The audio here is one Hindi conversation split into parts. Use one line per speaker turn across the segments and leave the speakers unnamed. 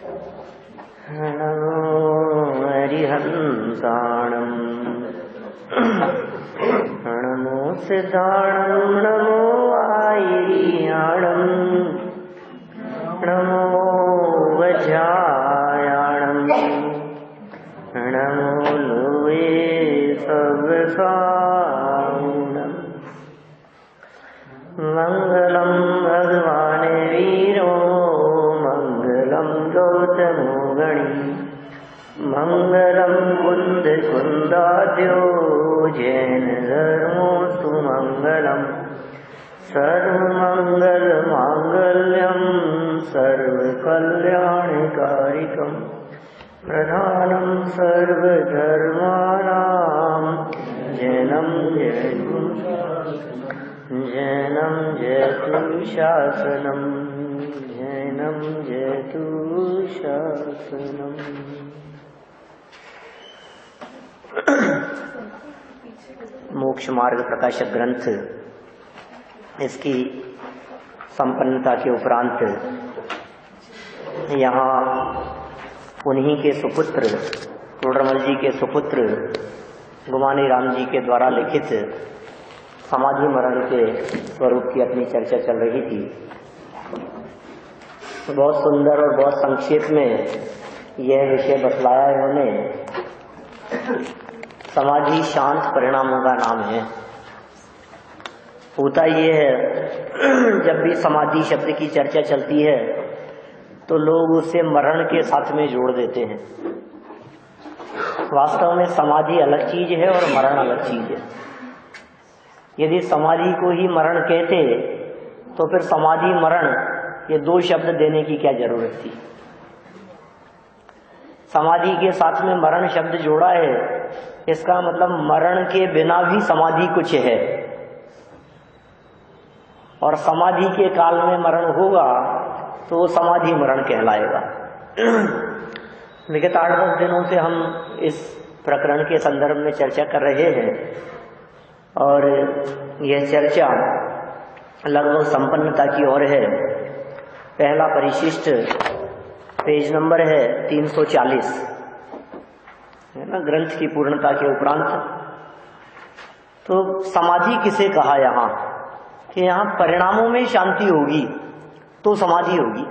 नमो हरिहंसाणं नमो सिद्धाणं नमो आयर्याणं नमो वज्रायाणं नमो लोये सर्वसाहुणं मंगलं भगवान् वीरो मंगलं गौतमो गणी मंगलं कुन्दकुन्दाद्यो जैन धर्मोऽस्तु मंगलम् सर्वमङ्गलमाङ्गल्यं सर्वकल्याणकारिकं प्रधानं सर्वधर्माणां जैनं जयतु शासनं जैनं जयतु शासनम्। मोक्ष मार्ग प्रकाशक ग्रंथ इसकी संपन्नता के उपरांत यहाँ उन्हीं के सुपुत्र टोडरमल जी के सुपुत्र गुमानी राम जी के द्वारा लिखित समाधि मरण के स्वरूप की अपनी चर्चा चल रही थी। बहुत सुंदर और बहुत संक्षेप में यह विषय बतलाया इन्होंने। समाधि शांत परिणामों का नाम है। होता ये है, जब भी समाधि शब्द की चर्चा चलती है तो लोग उसे मरण के साथ में जोड़ देते हैं। वास्तव में समाधि अलग चीज है और मरण अलग चीज है। यदि समाधि को ही मरण कहते तो फिर समाधि मरण ये दो शब्द देने की क्या जरूरत थी। समाधि के साथ में मरण शब्द जोड़ा है, इसका मतलब मरण के बिना भी समाधि कुछ है, और समाधि के काल में मरण होगा तो वो समाधि मरण कहलाएगा। विगत 8-10 दिनों से हम इस प्रकरण के संदर्भ में चर्चा कर रहे हैं और यह चर्चा लगभग संपन्नता की ओर है। पहला परिशिष्ट पेज नंबर है 340 है ना, ग्रंथ की पूर्णता के उपरांत। तो समाधि किसे कहा यहाँ कि यहाँ परिणामों में शांति होगी तो समाधि होगी।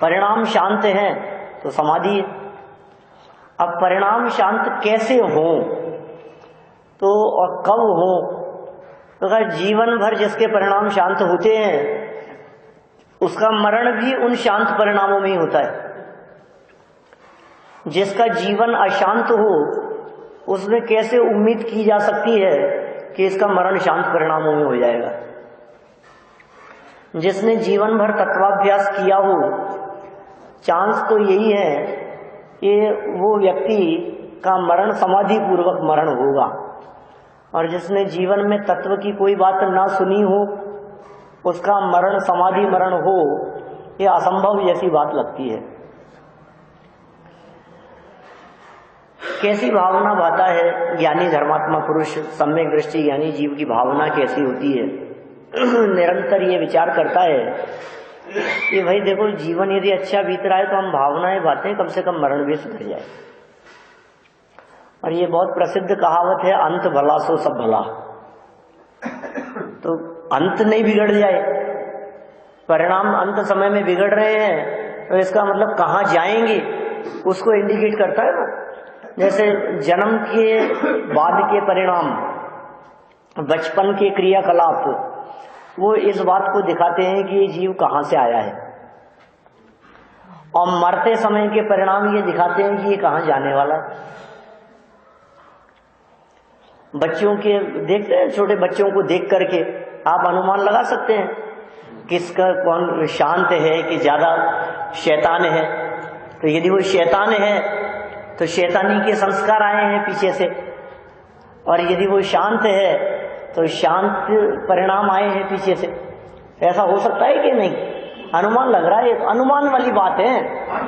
परिणाम शांत हैं तो समाधि। अब परिणाम शांत कैसे हो तो और कब हो, तो अगर जीवन भर जिसके परिणाम शांत होते हैं उसका मरण भी उन शांत परिणामों में ही होता है। जिसका जीवन अशांत हो उसमें कैसे उम्मीद की जा सकती है कि इसका मरण शांत परिणामों में हो जाएगा। जिसने जीवन भर तत्वाभ्यास किया हो, चांस तो यही है कि वो व्यक्ति का मरण समाधि पूर्वक मरण होगा। और जिसने जीवन में तत्व की कोई बात ना सुनी हो उसका मरण समाधि मरण हो, ये असंभव जैसी बात लगती है। कैसी भावना भाता है ज्ञानी धर्मात्मा पुरुष सम्यक दृष्टि ज्ञानी जीव की भावना कैसी होती है। निरंतर ये विचार करता है कि भाई देखो, जीवन यदि अच्छा बीत रहा है तो हम भावनाएं बातें कम से कम मरण भी सुधर जाए। और ये बहुत प्रसिद्ध कहावत है, अंत भला सो सब भला। तो अंत नहीं बिगड़ जाए, परिणाम अंत समय में बिगड़ रहे हैं तो इसका मतलब कहाँ जाएंगे उसको इंडिकेट करता है ना। जैसे जन्म के बाद के परिणाम, बचपन के क्रियाकलाप, वो इस बात को दिखाते हैं कि ये जीव कहाँ से आया है। और मरते समय के परिणाम ये दिखाते हैं कि ये कहाँ जाने वाला है। बच्चों के देखते हैं, छोटे बच्चों को देख करके आप अनुमान लगा सकते हैं किसका कौन शांत है कि ज्यादा शैतान है। तो यदि वो शैतान है तो शैतानी के संस्कार आए हैं पीछे से, और यदि वो शांत है तो शांत परिणाम आए हैं पीछे से। ऐसा हो सकता है कि नहीं? अनुमान लग रहा है, अनुमान वाली बात है,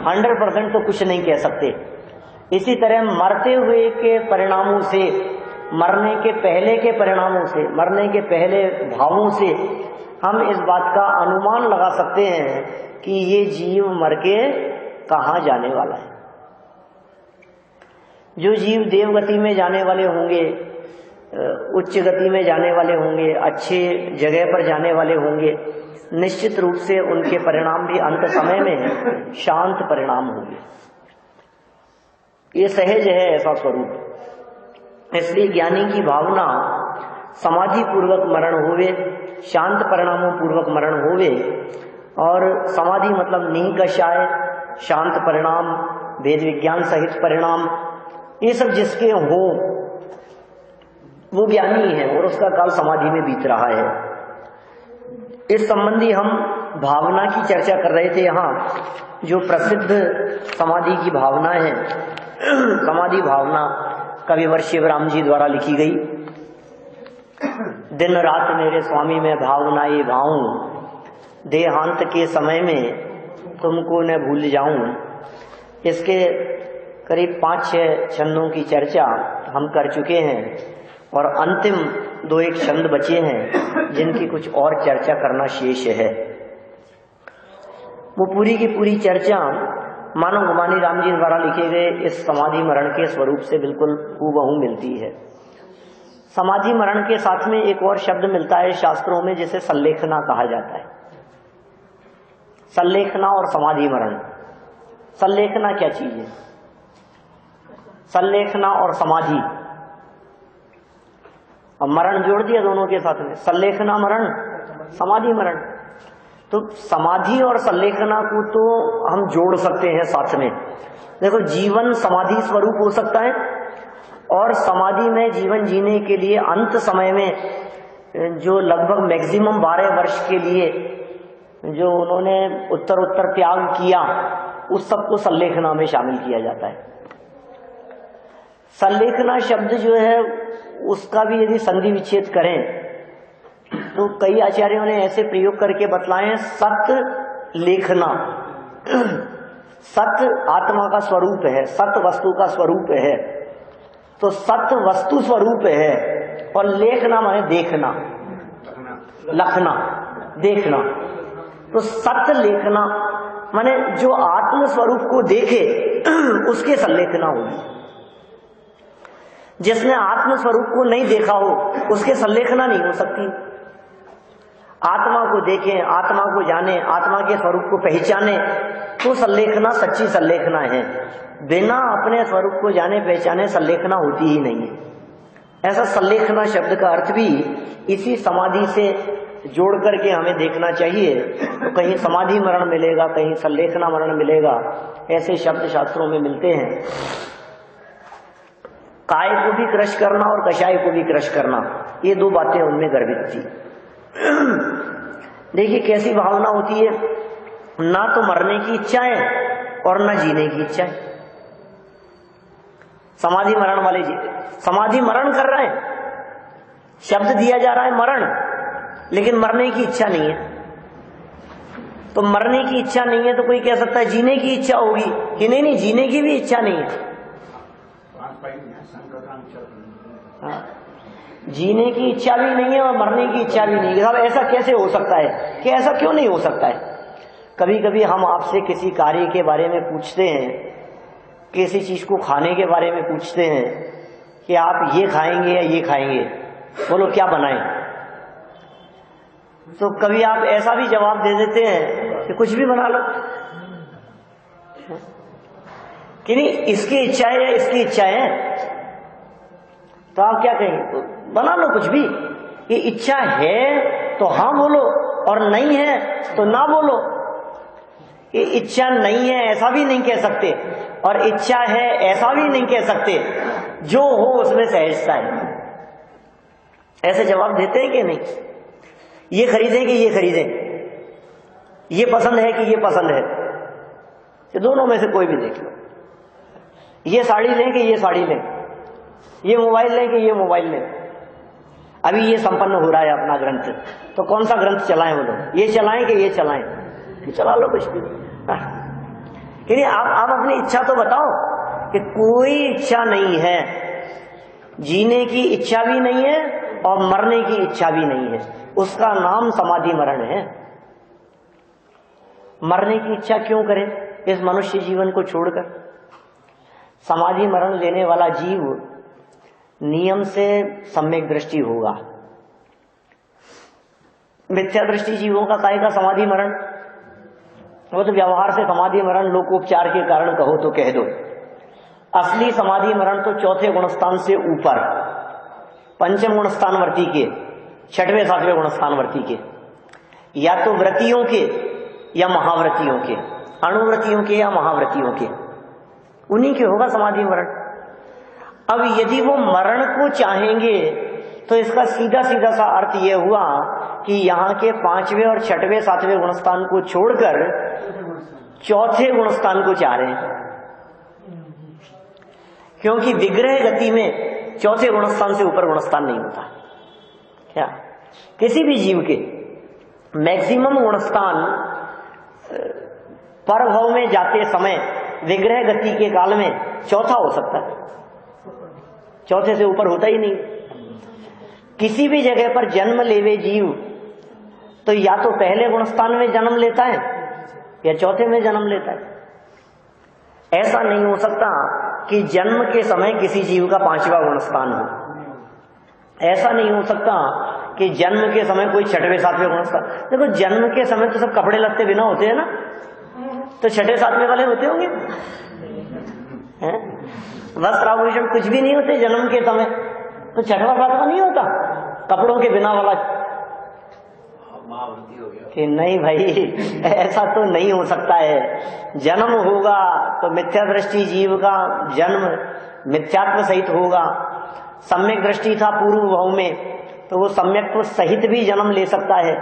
100% तो कुछ नहीं कह सकते। इसी तरह मरते हुए के परिणामों से, मरने के पहले के परिणामों से, मरने के पहले भावों से हम इस बात का अनुमान लगा सकते हैं कि ये जीव मर के कहाँ जाने वाला है। जो जीव देव गति में जाने वाले होंगे, उच्च गति में जाने वाले होंगे, अच्छे जगह पर जाने वाले होंगे, निश्चित रूप से उनके परिणाम भी अंत समय में शांत परिणाम होंगे। ये सहज है ऐसा स्वरूप। इसलिए ज्ञानी की भावना समाधि पूर्वक मरण होवे, शांत परिणामों पूर्वक मरण होवे। और समाधि मतलब निकषाय, शांत परिणाम, वेद विज्ञान सहित परिणाम, ये सब जिसके हो वो ज्ञानी है और उसका काल समाधि में बीत रहा है। इस संबंधी हम भावना की चर्चा कर रहे थे। यहाँ जो प्रसिद्ध समाधि की भावना है, समाधि भावना कविवर शिवराम जी द्वारा लिखी गई। दिन रात मेरे स्वामी मैं भावनाएं गाऊं, देहांत के समय में तुमको न भूल जाऊं। इसके करीब 5-6 छंदों की चर्चा हम कर चुके हैं और अंतिम 2-1 छंद बचे हैं जिनकी कुछ और चर्चा करना शेष है। वो पूरी की पूरी चर्चा मानव गुमानी राम जी द्वारा लिखे गए इस समाधि मरण के स्वरूप से बिल्कुल हूबहू मिलती है। समाधि मरण के साथ में एक और शब्द मिलता है शास्त्रों में, जिसे संलेखना कहा जाता है। संलेखना और समाधि मरण। संलेखना क्या चीज है? संलेखना और समाधि, अब मरण जोड़ दिया दोनों के साथ में, संलेखना मरण, समाधि मरण। तो समाधि और संलेखना को तो हम जोड़ सकते हैं साथ में। देखो, जीवन समाधि स्वरूप हो सकता है और समाधि में जीवन जीने के लिए अंत समय में जो लगभग मैक्सिमम 12 वर्ष के लिए जो उन्होंने उत्तर त्याग किया, उस सबको संलेखना में शामिल किया जाता है। संलेखना शब्द जो है उसका भी यदि संधि विच्छेद करें तो कई आचार्यों ने ऐसे प्रयोग करके बतलाए। सत लेखना, सत आत्मा का स्वरूप है, सत वस्तु का स्वरूप है, तो सत वस्तु स्वरूप है और लेखना माने देखना, लखना, देखना। तो सत लेखना माने जो आत्म स्वरूप को देखे उसके संलेखना होगी। जिसने आत्म स्वरूप को नहीं देखा हो उसके संलेखना नहीं हो सकती। आत्मा को देखें, आत्मा को जाने, आत्मा के स्वरूप को पहचाने तो संलेखना सच्ची संलेखना है। बिना अपने स्वरूप को जाने पहचाने संलेखना होती ही नहीं है। ऐसा संलेखना शब्द का अर्थ भी इसी समाधि से जोड़ करके हमें देखना चाहिए। तो कहीं समाधि मरण मिलेगा, कहीं संलेखना मरण मिलेगा, ऐसे शब्द शास्त्रों में मिलते हैं। काय को भी क्रश करना और कषाय को भी क्रश करना, ये 2 बातें उनमें गर्भित थी। देखिए कैसी भावना होती है, ना तो मरने की इच्छा है और ना जीने की इच्छा है। समाधि मरण वाले जी समाधि मरण कर रहे हैं, शब्द दिया जा रहा है मरण, लेकिन मरने की इच्छा नहीं है। तो मरने की इच्छा नहीं है तो कोई कह सकता है जीने की इच्छा होगी कि नहीं, जीने की भी इच्छा नहीं है। हाँ, जीने की इच्छा भी नहीं है और मरने की इच्छा भी नहीं है। साहब ऐसा कैसे हो सकता है, कि ऐसा क्यों नहीं हो सकता है? कभी कभी हम आपसे किसी कार्य के बारे में पूछते हैं, किसी चीज को खाने के बारे में पूछते हैं कि आप ये खाएंगे या ये खाएंगे, बोलो क्या बनाएं। तो कभी आप ऐसा भी जवाब दे देते हैं कि कुछ भी बना लो, कि नहीं इसकी इच्छा है या इसकी इच्छा है। तो आप क्या कहेंगे? तो बना लो कुछ भी। ये इच्छा है तो हाँ बोलो और नहीं है तो ना बोलो। ये इच्छा नहीं है ऐसा भी नहीं कह सकते और इच्छा है ऐसा भी नहीं कह सकते। जो हो उसमें सहजता है। ऐसे जवाब देते हैं कि नहीं? ये खरीदें कि ये खरीदें, ये पसंद है कि ये पसंद है, तो दोनों में से कोई भी देख लो। ये साड़ी लें कि ये साड़ी लें, ये मोबाइल लें कि ये मोबाइल लें। अभी ये संपन्न हो रहा है अपना ग्रंथ, तो कौन सा ग्रंथ चलाएं वो लोग? ये चलाएं कि ये चलाएं? चला लो कुछ भी। नहीं, आप अपनी इच्छा तो बताओ कि कोई इच्छा नहीं है, जीने की इच्छा भी नहीं है और मरने की इच्छा भी नहीं है। उसका नाम समाधि मरण है। मरने की इच्छा क्यों करें? इस मनुष्य जीवन को छोड़कर। समाधि मरण लेने वाला जीव नियम से सम्यक दृष्टि होगा। मिथ्या दृष्टि जीवों का काहे का समाधि मरण, वो तो व्यवहार से समाधि मरण लोकोपचार के कारण कहो तो कह दो। असली समाधि मरण तो चौथे गुणस्थान से ऊपर, पंचम गुणस्थानवर्ती के, छठवें सातवें गुणस्थानवर्ती के, या तो व्रतियों के या महाव्रतियों के, अणुव्रतियों के या महाव्रतियों के, उन्हीं के होगा समाधि मरण। अब यदि वो मरण को चाहेंगे तो इसका सीधा सीधा सा अर्थ यह हुआ कि यहाँ के पांचवें और छठवें सातवें गुणस्थान को छोड़कर चौथे गुणस्थान को चाह रहे हैं, क्योंकि विग्रह गति में चौथे गुणस्थान से ऊपर गुणस्थान नहीं होता। क्या किसी भी जीव के मैक्सिमम गुणस्थान परभव में जाते समय विग्रह गति के काल में चौथा हो सकता है, चौथे से ऊपर होता ही नहीं। किसी भी जगह पर जन्म लेवे जीव तो या तो पहले गुणस्थान में जन्म लेता है या चौथे में जन्म लेता है। ऐसा नहीं हो सकता कि जन्म के समय किसी जीव का पांचवा गुणस्थान हो। ऐसा नहीं हो सकता कि जन्म के समय कोई छठवें सातवें गुणस्थान। देखो जन्म के समय तो सब कपड़े लत्ते बिना होते हैं ना, तो छठे सातवें वाले होते होंगे, वस्त्र आभूषण कुछ भी नहीं होते जन्म के समय, तो छठवा सातवा नहीं होता कपड़ों के बिना वाला। कि नहीं भाई ऐसा तो नहीं हो सकता है। जन्म होगा तो मिथ्या दृष्टि जीव का जन्म मिथ्यात्व सहित होगा। सम्यक दृष्टि था पूर्व भाव में तो वो सम्यक्त्व सहित भी जन्म ले सकता है,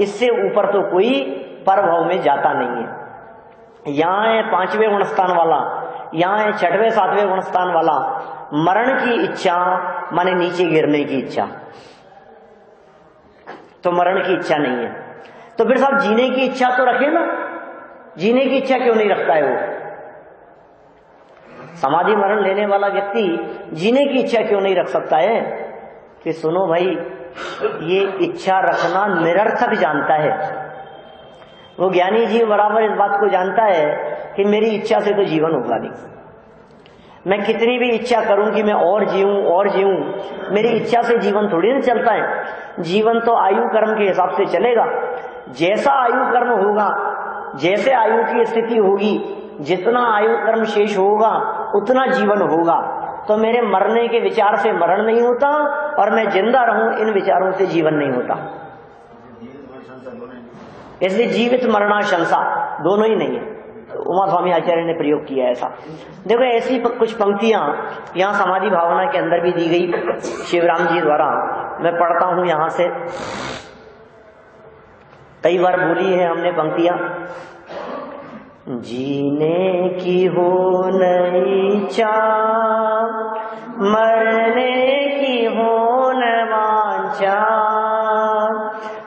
इससे ऊपर तो कोई पर भाव में जाता नहीं है। यहाँ है पांचवें गुणस्थान वाला, यहाँ है छठवें सातवें गुणस्थान वाला। मरण की इच्छा माने नीचे गिरने की इच्छा, तो मरण की इच्छा नहीं है। तो फिर साहब जीने की इच्छा तो रखे ना, जीने की इच्छा क्यों नहीं रखता है वो? समाधि मरण लेने वाला व्यक्ति जीने की इच्छा क्यों नहीं रख सकता है? कि सुनो भाई, ये इच्छा रखना निरर्थक जानता है वो। ज्ञानी जीव बराबर इस बात को जानता है कि मेरी इच्छा से तो जीवन होगा नहीं। मैं कितनी भी इच्छा करूं कि मैं और जीऊं, मेरी इच्छा से जीवन थोड़ी ना चलता है। जीवन तो आयु कर्म के हिसाब से चलेगा। जैसा आयु कर्म होगा, जैसे आयु की स्थिति होगी, जितना आयु कर्म शेष होगा उतना जीवन होगा। तो मेरे मरने के विचार से मरण नहीं होता और मैं जिंदा रहूं इन विचारों से जीवन नहीं होता। इसलिए जीवित मरणाशंसा दोनों ही नहीं है। उमा स्वामी आचार्य ने प्रयोग किया ऐसा। देखो ऐसी कुछ पंक्तियां यहाँ समाधि भावना के अंदर भी दी गई शिवराम जी द्वारा। मैं पढ़ता हूं यहां से, कई बार बोली है हमने पंक्तियां। जीने की हो नहीं इच्छा, मरने की हो न वांछा,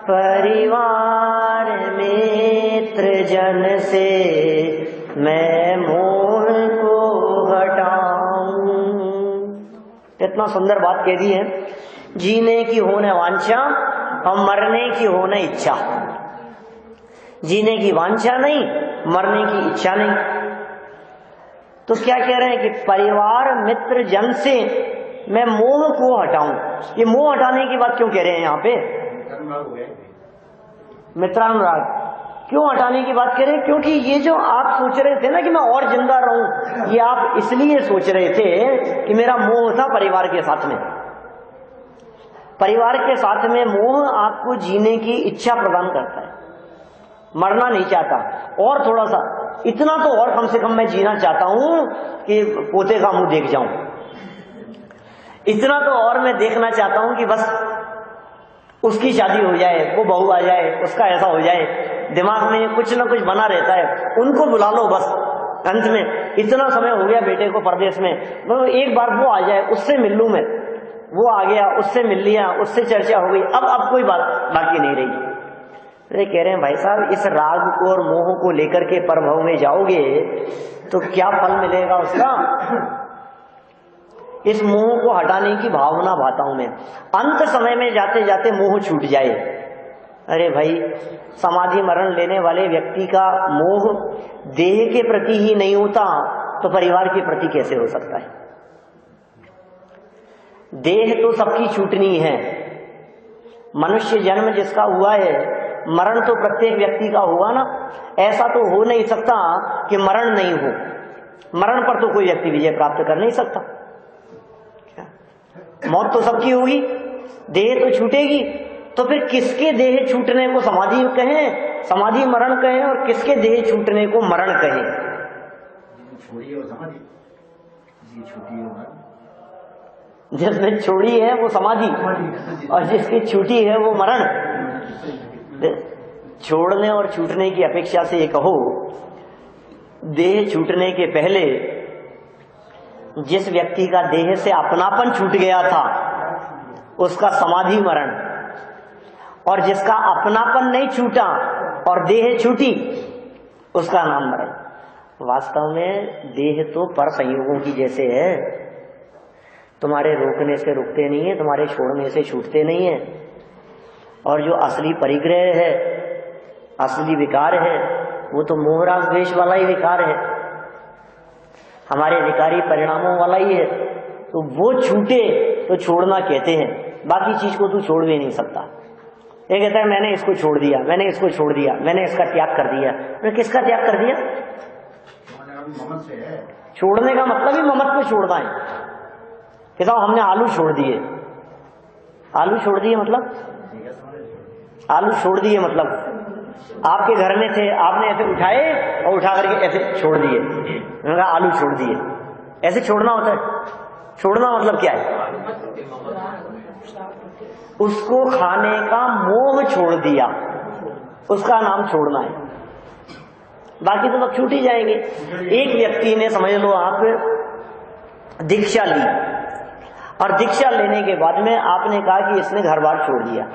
परिवार मित्र जन से मैं मोह को हटाऊं। इतना सुंदर बात कह दी है। जीने की हो न वांछा और मरने की हो न इच्छा। जीने की वांछा नहीं, मरने की इच्छा नहीं। तो क्या कह रहे हैं कि परिवार मित्र जन से मैं मोह को हटाऊं। ये मोह हटाने की बात क्यों कह रहे हैं यहाँ पे? मित्रानुराग क्यों हटाने की बात कह रहे हैं? क्योंकि ये जो आप सोच रहे थे ना कि मैं और जिंदा रहूं, ये आप इसलिए सोच रहे थे कि मेरा मोह था परिवार के साथ में। परिवार के साथ में मोह आपको जीने की इच्छा प्रदान करता है। मरना नहीं चाहता, और थोड़ा सा इतना तो और कम से कम मैं जीना चाहता हूं कि पोते का मुंह देख जाऊं। इतना तो और मैं देखना चाहता हूं कि बस उसकी शादी हो जाए, वो बहू आ जाए, उसका ऐसा हो जाए। दिमाग में कुछ ना कुछ बना रहता है, उनको बुला लो बस। अंत में इतना समय हो गया बेटे को परदेश में, एक बार वो आ जाए, उससे मिल लूं मैं। वो आ गया, उससे मिल लिया, उससे चर्चा हो गई, अब कोई बात बाकी नहीं रही। अरे कह रहे हैं भाई साहब, इस राग को और मोह को लेकर के परभव में जाओगे तो क्या फल मिलेगा उसका? इस मोह को हटाने की भावना भाता हूं मैं। अंत समय में जाते जाते मोह छूट जाए, अरे भाई, समाधि मरण लेने वाले व्यक्ति का मोह देह के प्रति ही नहीं होता तो परिवार के प्रति कैसे हो सकता है? देह तो सबकी छूटनी है। मनुष्य जन्म जिसका हुआ है, मरण तो प्रत्येक व्यक्ति का हुआ ना। ऐसा तो हो नहीं सकता कि मरण नहीं हो। मरण पर तो कोई व्यक्ति विजय प्राप्त कर नहीं सकता। मौत तो सबकी होगी, देह तो छूटेगी। तो फिर किसके देह छूटने को समाधि कहें, समाधि मरण कहें, और किसके देह छूटने को मरण कहें? जिसने छोड़ी है वो समाधि, और जिसकी छूटी है वो मरण। छोड़ने और छूटने की अपेक्षा से ये कहो, देह छूटने के पहले जिस व्यक्ति का देह से अपनापन छूट गया था उसका समाधि मरण, और जिसका अपनापन नहीं छूटा और देह छूटी उसका नाम मरण। वास्तव में देह तो पर संयोगों की जैसे है, तुम्हारे रोकने से रुकते नहीं है, तुम्हारे छोड़ने से छूटते नहीं है। और जो असली परिग्रह है, असली विकार है, वो तो मोहराग द्वेष वाला ही विकार है, हमारे विकारी परिणामों वाला ही है। तो वो छूटे तो छोड़ना कहते हैं, बाकी चीज को तू छोड़ भी नहीं सकता। ये कहता है मैंने इसको छोड़ दिया, मैंने इसको छोड़ दिया, मैंने इसका त्याग कर दिया। मैंने किसका त्याग कर दिया? छोड़ने का मतलब ही ममत्व छोड़ना है। कहता हूं हमने आलू छोड़ दिए। आलू छोड़ दिए मतलब, आलू छोड़ दिए मतलब आपके घर में थे, आपने ऐसे उठाए और उठा करके ऐसे छोड़ दिए, मैंने कहा आलू छोड़ दिए। ऐसे छोड़ना होता है? छोड़ना मतलब क्या है? उसको खाने का मोह छोड़ दिया, उसका नाम छोड़ना है। बाकी तो लोग छूट ही जाएंगे। एक व्यक्ति ने, समझ लो आप दीक्षा ली, और दीक्षा लेने के बाद में आपने कहा कि इसने घर बार छोड़ दिया।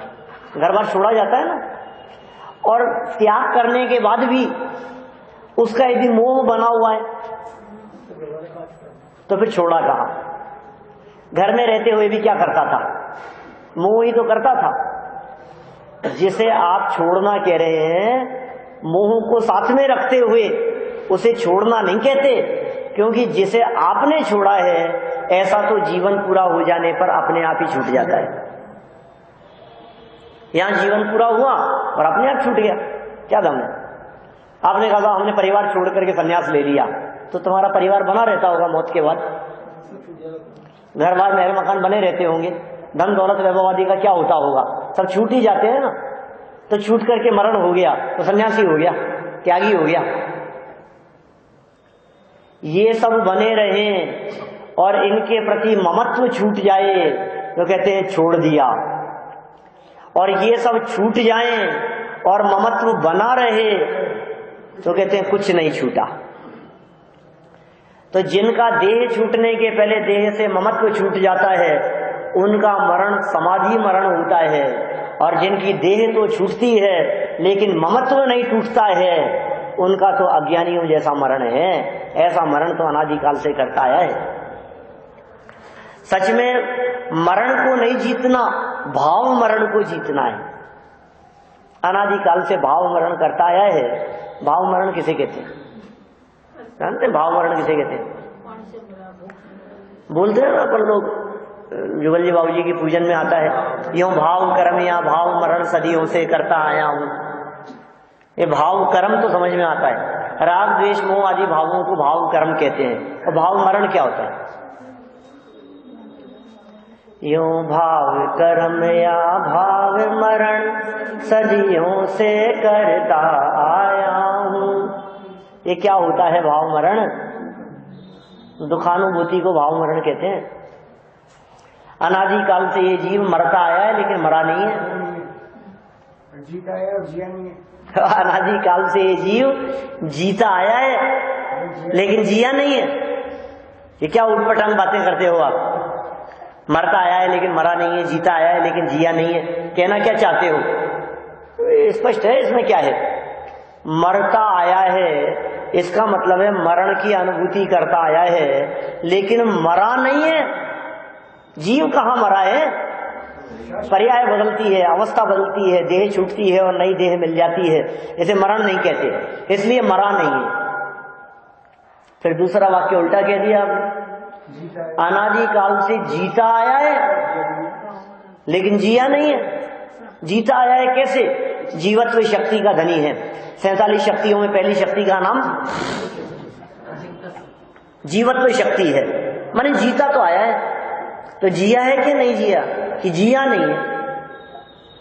घर बार छोड़ा जाता है ना। और त्याग करने के बाद भी उसका यदि मोह बना हुआ है तो फिर छोड़ा कहाँ? घर में रहते हुए भी क्या करता था? मोह ही तो करता था। जिसे आप छोड़ना कह रहे हैं, मोह को साथ में रखते हुए उसे छोड़ना नहीं कहते, क्योंकि जिसे आपने छोड़ा है ऐसा तो जीवन पूरा हो जाने पर अपने आप ही छूट जाता है। यहां जीवन पूरा हुआ और अपने आप छूट गया, क्या दम है? आपने कहा हमने परिवार छोड़ करके संन्यास ले लिया, तो तुम्हारा परिवार बना रहता होगा मौत के बाद, घर बार महल मकान बने रहते होंगे, धन दौलत वैभव आदि का क्या होता होगा? सब छूट ही जाते हैं ना। तो छूट करके मरण हो गया तो सन्यासी हो गया, त्यागी हो गया। ये सब बने रहें और इनके प्रति ममत्व छूट जाए तो कहते हैं छोड़ दिया, और ये सब छूट जाएं और ममत्व बना रहे तो कहते हैं कुछ नहीं छूटा। तो जिनका देह छूटने के पहले देह से ममत्व छूट जाता है उनका मरण समाधि मरण होता है, और जिनकी देह तो छूटती है लेकिन ममत्व नहीं टूटता है उनका तो अज्ञानियों जैसा मरण है। ऐसा मरण तो अनादिकाल से करता आया है। सच में मरण को नहीं जीतना, भाव मरण को जीतना है। अनादिकाल से भाव मरण करता आया है। भाव मरण किसे कहते हैं? जानते हैं भाव मरण किसे कहते हैं? बोलते हैं ना अपन लोग, जुगल जी बाबू जी की पूजन में आता है, यूं भाव कर्म या भाव मरण सदियों से करता आया हूं। ये भाव कर्म तो समझ में आता है, राग द्वेष मोह आदि भावों को भाव कर्म कहते हैं। और भाव मरण क्या होता है? यूं भाव कर्म या भाव मरण सदियों से करता आया हूं। ये क्या होता है भाव मरण? दुखानुभूति को भाव मरण कहते हैं। अनादिकाल से ये जीव मरता आया है लेकिन मरा नहीं है,
जीता है और जिया नहीं है।
अनादिकाल से ये जीव जीता आया है लेकिन जिया नहीं है। ये क्या उटपटांग बातें करते हो आप? मरता आया है लेकिन मरा नहीं है, जीता आया है लेकिन जिया नहीं है, कहना क्या चाहते हो? स्पष्ट है इसमें क्या है। मरता आया है इसका मतलब है मरण की अनुभूति करता आया है लेकिन मरा नहीं है। जीव कहाँ मरा है? पर्याय बदलती है, अवस्था बदलती है, देह छूटती है और नई देह मिल जाती है, इसे मरण नहीं कहते, इसलिए मरा नहीं है। फिर दूसरा वाक्य उल्टा कह दिया आपने, अनादि काल से जीता आया है लेकिन जिया नहीं है। जीता आया है कैसे? जीवत्व शक्ति का धनी है। 47 शक्तियों में पहली शक्ति का नाम जीवत्व शक्ति है, माने जीता तो आया है। तो जिया है कि नहीं जिया? कि जिया नहीं है।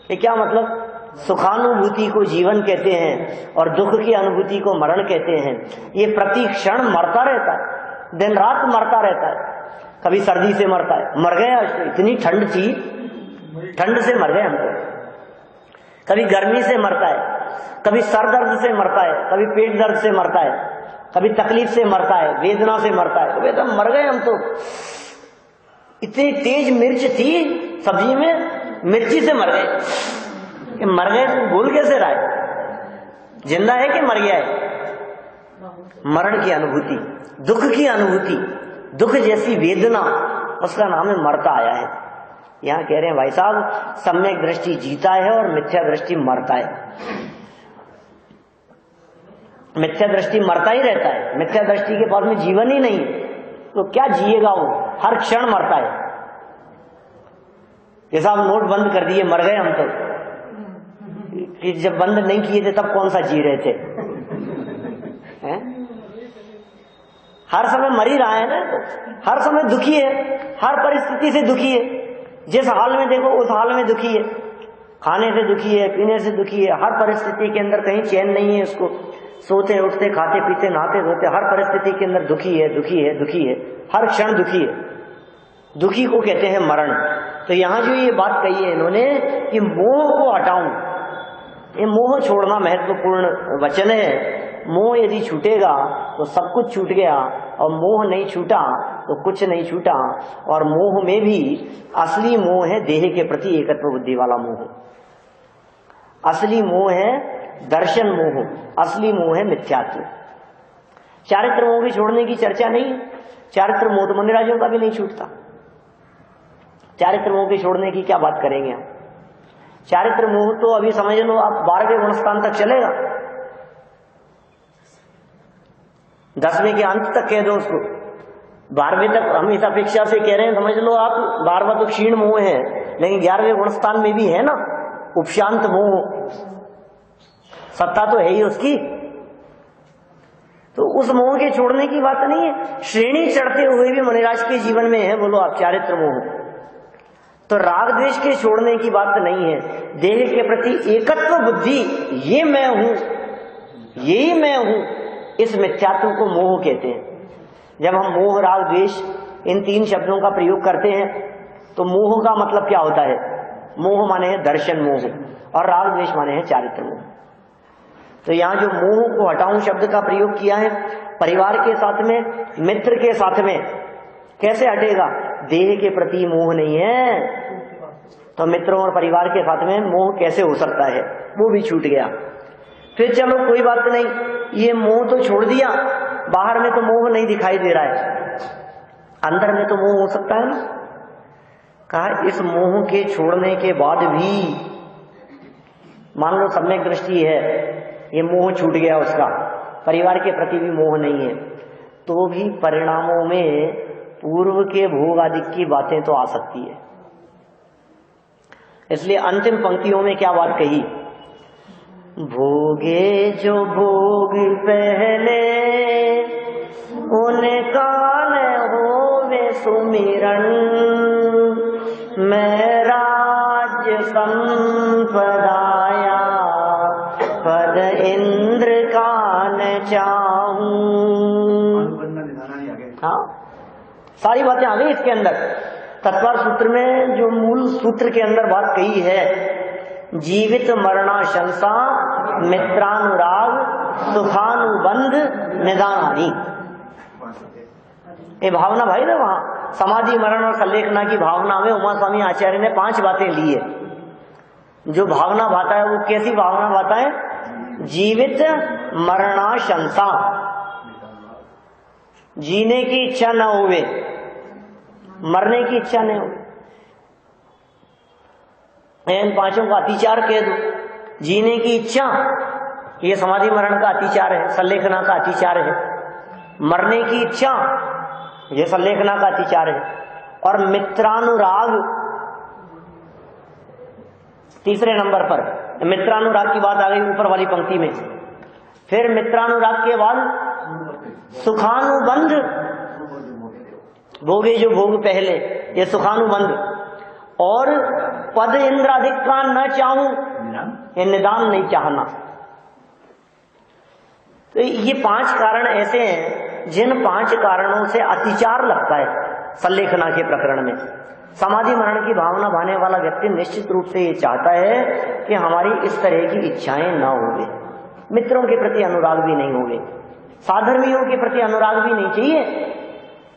ये क्या मतलब? सुखानुभूति को जीवन कहते हैं और दुख की अनुभूति को मरण कहते हैं। ये प्रति क्षण मरता रहता है, दिन रात मरता रहता है। कभी सर्दी से मरता है, मर गए आज तो, इतनी ठंड थी, ठंड से मर गए हम तो। कभी गर्मी से मरता है, कभी सर दर्द से मरता है, कभी पेट दर्द से मरता है, कभी तकलीफ से मरता है, वेदना से मरता है। तो बेटा मर गए हम तो। इतनी तेज मिर्च थी सब्जी में, मिर्ची से मर गए। मर गए तो भूल कैसे रहा है? जिंदा है कि मर गया है? मरण की अनुभूति, दुख की अनुभूति, दुख जैसी वेदना, उसका नाम है मरता आया है। यहां कह रहे हैं भाई साहब, सम्यक दृष्टि जीता है और मिथ्या दृष्टि मरता है। मिथ्या दृष्टि मरता ही रहता है। मिथ्या दृष्टि के पास में जीवन ही नहीं, तो क्या जिएगा वो? हर क्षण मरता है। ये साहब नोट बंद कर दिए, मर गए हम तो। कि जब बंद नहीं किए थे तब कौन सा जी रहे थे? हैं? हर समय मर ही रहा है ना, तो हर समय दुखी है, हर परिस्थिति से दुखी है। जिस हाल में देखो उस हाल में दुखी है। खाने से दुखी है, पीने से दुखी है, हर परिस्थिति के अंदर कहीं चैन नहीं है उसको। सोते उठते, खाते पीते, नहाते धोते, हर परिस्थिति के अंदर दुखी है, दुखी है, दुखी है, हर क्षण दुखी है। दुखी को कहते हैं मरण। तो यहां जो ये बात कही है इन्होंने कि मोह को हटाऊं, ये मोह छोड़ना महत्वपूर्ण वचन है। मोह यदि छूटेगा तो सब कुछ छूट गया, और मोह नहीं छूटा तो कुछ नहीं छूटा। और मोह में भी असली मोह है देह के प्रति एकत्व बुद्धि वाला मोह। असली मोह है दर्शन मोह, असली मोह है मिथ्यात्व। चारित्र मोह भी छोड़ने की चर्चा नहीं है। चारित्र मोह तो मुनिराजों का भी नहीं छूटता। चारित्र मोह के छोड़ने की क्या बात करेंगे हम? चारित्र मोह तो अभी समझ लो आप 12वें गुणस्थान तक चलेगा, 10वें के अंत तक कह दो उसको। 12वें तक हम इस अपेक्षा से कह रहे हैं, समझ लो आप 12वां तो क्षीण मोह है, लेकिन 11वें गुणस्थान में भी है ना उपशांत मोह, सत्ता तो है ही उसकी। तो उस मोह के छोड़ने की बात नहीं है। श्रेणी चढ़ते हुए भी मुनिराज के जीवन में है, बोलो आप, चारित्र मोह। तो राग द्वेष के छोड़ने की बात नहीं है। देह के प्रति एकत्व बुद्धि, ये मैं हूं, यही मैं हूं, इस मिथ्यात्व को मोह कहते हैं। जब हम मोह, राग, द्वेष इन 3 शब्दों का प्रयोग करते हैं तो मोह का मतलब क्या होता है? मोह माने है दर्शन मोह, और राग द्वेष माने है चारित्र मोह। तो यहां जो मोह को हटाऊं शब्द का प्रयोग किया है, परिवार के साथ में, मित्र के साथ में, कैसे हटेगा? देह के प्रति मोह नहीं है, तो मित्रों और परिवार के साथ में मोह कैसे हो सकता है? वो भी छूट गया। फिर चलो कोई बात नहीं, ये मोह तो छोड़ दिया, बाहर में तो मोह नहीं दिखाई दे रहा है, अंदर में तो मोह हो सकता है ना। कहा इस मोह के छोड़ने के बाद भी, मान लो सम्यक दृष्टि है, ये मोह छूट गया उसका, परिवार के प्रति भी मोह नहीं है, तो भी परिणामों में पूर्व के भोग आदि की बातें तो आ सकती है। इसलिए अंतिम पंक्तियों में क्या बात कही? भोगे जो भोग पहले, उनका न होवे सुमिरन, मैं राज्य संपदाया पद इंद्र का न चाहूं। हाँ, सारी बातें आ गई इसके अंदर। तत्पर सूत्र में जो मूल सूत्र के अंदर बात कही है, जीवित मरणाशंसा मित्रानुराग सुखानुबंध निदानी, ये भावना भाई ना वहां समाधि मरण और सल्लेखना की भावना में उमा स्वामी आचार्य ने 5 बातें ली है। जो भावना भाता है वो कैसी भावना भाता है? जीवित मरणाशंसा, जीने की इच्छा न होवे, मरने की इच्छा नहीं हो। इन पांचों का अतिचार कह दो। जीने की इच्छा, ये समाधि मरण का अतिचार है, संलेखना का अतिचार है। मरने की इच्छा, ये संलेखना का अतिचार है। और मित्रानुराग तीसरे नंबर पर, मित्रानुराग की बात आ गई ऊपर वाली पंक्ति में। फिर मित्रानुराग के बाद सुखानुबंध, भोगे जो भोग पहले, ये सुखानुबंध। और पद इंद्राधिक का न चाहूं, ये निदान नहीं चाहना। तो ये 5 कारण ऐसे हैं जिन 5 कारणों से अतिचार लगता है संलेखना के प्रकरण में। समाधि मरण की भावना भाने वाला व्यक्ति निश्चित रूप से ये चाहता है कि हमारी इस तरह की इच्छाएं न होवे, मित्रों के प्रति अनुराग भी नहीं होवे, साधर्मियों के प्रति अनुराग भी नहीं चाहिए,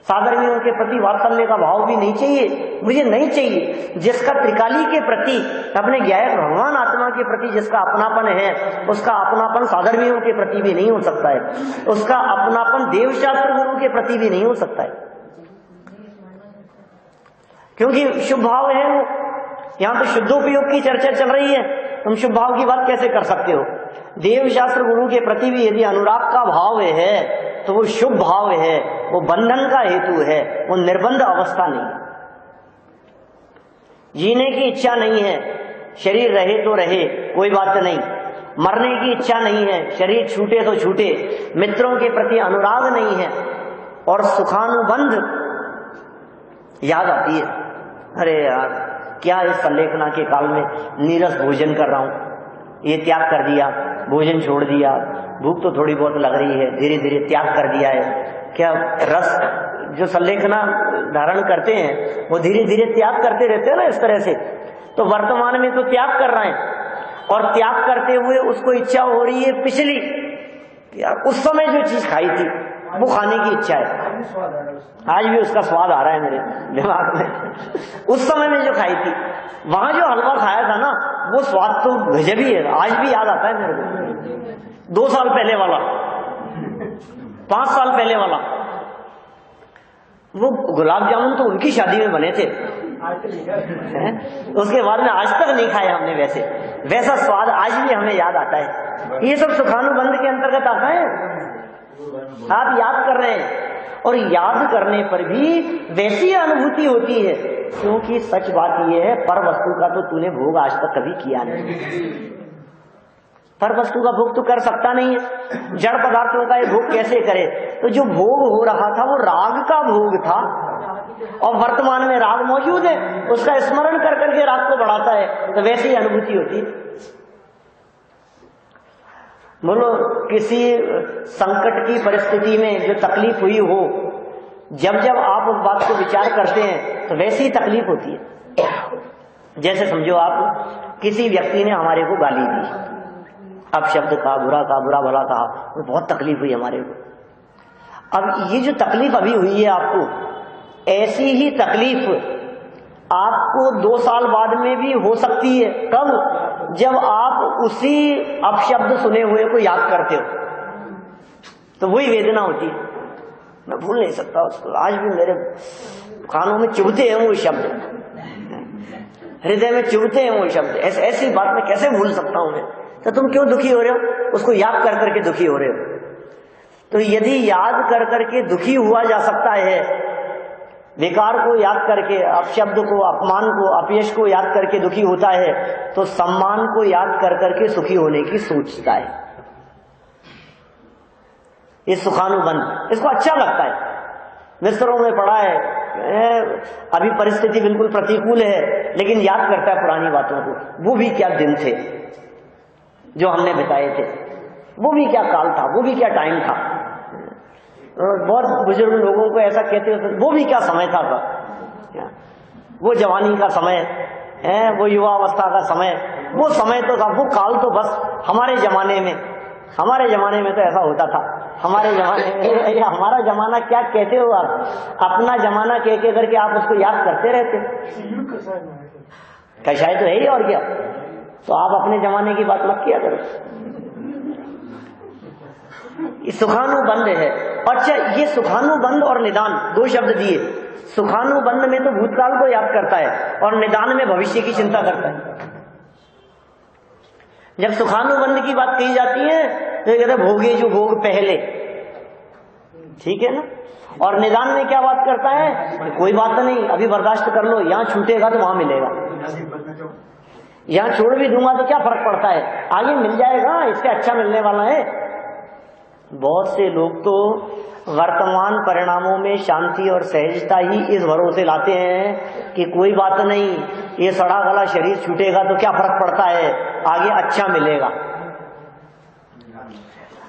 साधर्मियों के प्रति वात्सल्य का भाव भी नहीं चाहिए, मुझे नहीं चाहिए। जिसका त्रिकाली के प्रति, अपने ज्ञायक भगवान आत्मा के प्रति जिसका अपनापन है, उसका अपनापन साधर्मियों के प्रति भी नहीं हो सकता है, उसका अपनापन देवशास्त्र गुरु के प्रति भी नहीं हो सकता है, क्योंकि शुभ भाव है वो। यहां तो शुद्धोपयोग की चर्चा चल रही है, तुम शुभ भाव की बात कैसे कर सकते हो? देवशास्त्र गुरु के प्रति भी यदि अनुराग का भाव है तो वो शुभ भाव है, वो बंधन का हेतु है, वो निर्बंध अवस्था नहीं। जीने की इच्छा नहीं है, शरीर रहे तो रहे, कोई बात नहीं। मरने की इच्छा नहीं है, शरीर छूटे तो छूटे, मित्रों के प्रति अनुराग नहीं है। और सुखानुबंध याद आती है, अरे यार क्या इस संलेखना के काल में नीरस भोजन कर रहा हूं, ये त्याग कर दिया, भोजन छोड़ दिया, भूख तो थोड़ी बहुत लग रही है, धीरे धीरे त्याग कर दिया है। क्या रस जो संलेखना धारण करते हैं वो धीरे धीरे त्याग करते रहते हैं ना इस तरह से। तो वर्तमान में तो त्याग कर रहे हैं, और त्याग करते हुए उसको इच्छा हो रही है पिछली, यार उस समय जो चीज खाई थी वो खाने की इच्छा है, आज भी उसका स्वाद आ रहा है मेरे दिमाग में। उस समय में जो खाई थी, वहां जो हलवा खाया था ना, वो स्वाद तो गजब ही है, आज भी याद आता है मेरे को। 2 साल पहले वाला, 5 साल पहले वाला, वो गुलाब जामुन तो उनकी शादी में बने थे, उसके बाद में आज तक नहीं खाया हमने वैसा स्वाद आज भी हमें याद आता है। ये सब सुखानुबंध के अंतर्गत आता है। आप याद कर रहे हैं, और याद करने पर भी वैसी अनुभूति होती है, क्योंकि सच बात यह है, पर वस्तु का तो तूने भोग आज तक कभी किया नहीं। पर वस्तु का भोग तो कर सकता नहीं है, जड़ पदार्थों का ये भोग कैसे करे? तो जो भोग हो रहा था वो राग का भोग था, और वर्तमान में राग मौजूद है, उसका स्मरण कर करके राग को बढ़ाता है, तो वैसी अनुभूति होती है। बोलो किसी संकट की परिस्थिति में जो तकलीफ हुई हो, जब जब आप उस बात को विचार करते हैं तो वैसी ही तकलीफ होती है। जैसे समझो आप किसी व्यक्ति ने हमारे को गाली दी, अब शब्द कहा, बुरा भला कहा, तो बहुत तकलीफ हुई हमारे को। अब ये जो तकलीफ अभी हुई है आपको, ऐसी ही तकलीफ आपको 2 साल बाद में भी हो सकती है। कब? जब आप उसी अपशब्द सुने हुए को याद करते हो, तो वही वेदना होती है। मैं भूल नहीं सकता उसको, आज भी मेरे कानों में चुभते हैं वो शब्द, हृदय में चुभते हैं वो शब्द। ऐसी बात मैं कैसे भूल सकता हूं मैं? तो तुम क्यों दुखी हो रहे हो? उसको याद कर करके दुखी हो रहे हो। तो यदि याद कर करके दुखी हुआ जा सकता है, विकार को याद करके, अपशब्द को, अपमान को, अपयश को याद करके दुखी होता है, तो सम्मान को याद कर करके सुखी होने की सोचता है। ये सुखानुबंध, इसको अच्छा लगता है। मिस्रों में पड़ा है, अभी परिस्थिति बिल्कुल प्रतिकूल है, लेकिन याद करता है पुरानी बातों को। वो भी क्या दिन थे जो हमने बिताए थे, वो भी क्या काल था, वो भी क्या टाइम था। बहुत बुजुर्ग लोगों को ऐसा कहते हो, वो भी क्या समय था, वो जवानी का समय है, वो युवा अवस्था का समय, वो समय तो था, वो काल तो बस हमारे जमाने में तो ऐसा होता था। हमारे जमाने में, हमारा जमाना क्या कहते हो आप? अपना जमाना कह के करके आप उसको याद करते रहते हो। कषाय तो है ही, और क्या? तो आप अपने जमाने की बात मत किया करो। सुखानुबंध है। अच्छा, ये सुखानुबंध और निदान 2 शब्द दिए। सुखानुबंध में तो भूतकाल को याद करता है, और निदान में भविष्य की चिंता करता है। जब सुखानुबंध की बात कही जाती है तो कहते भोगे जो भोग पहले, ठीक है ना। और निदान में क्या बात करता है, कोई बात नहीं अभी बर्दाश्त कर लो, यहाँ छूटेगा तो वहां मिलेगा, यहाँ छोड़ भी दूंगा तो क्या फर्क पड़ता है, आगे मिल जाएगा, इससे अच्छा मिलने वाला है। बहुत से लोग तो वर्तमान परिणामों में शांति और सहजता ही इस भरोसे लाते हैं कि कोई बात नहीं, ये सड़ा गला शरीर छूटेगा तो क्या फर्क पड़ता है, आगे अच्छा मिलेगा।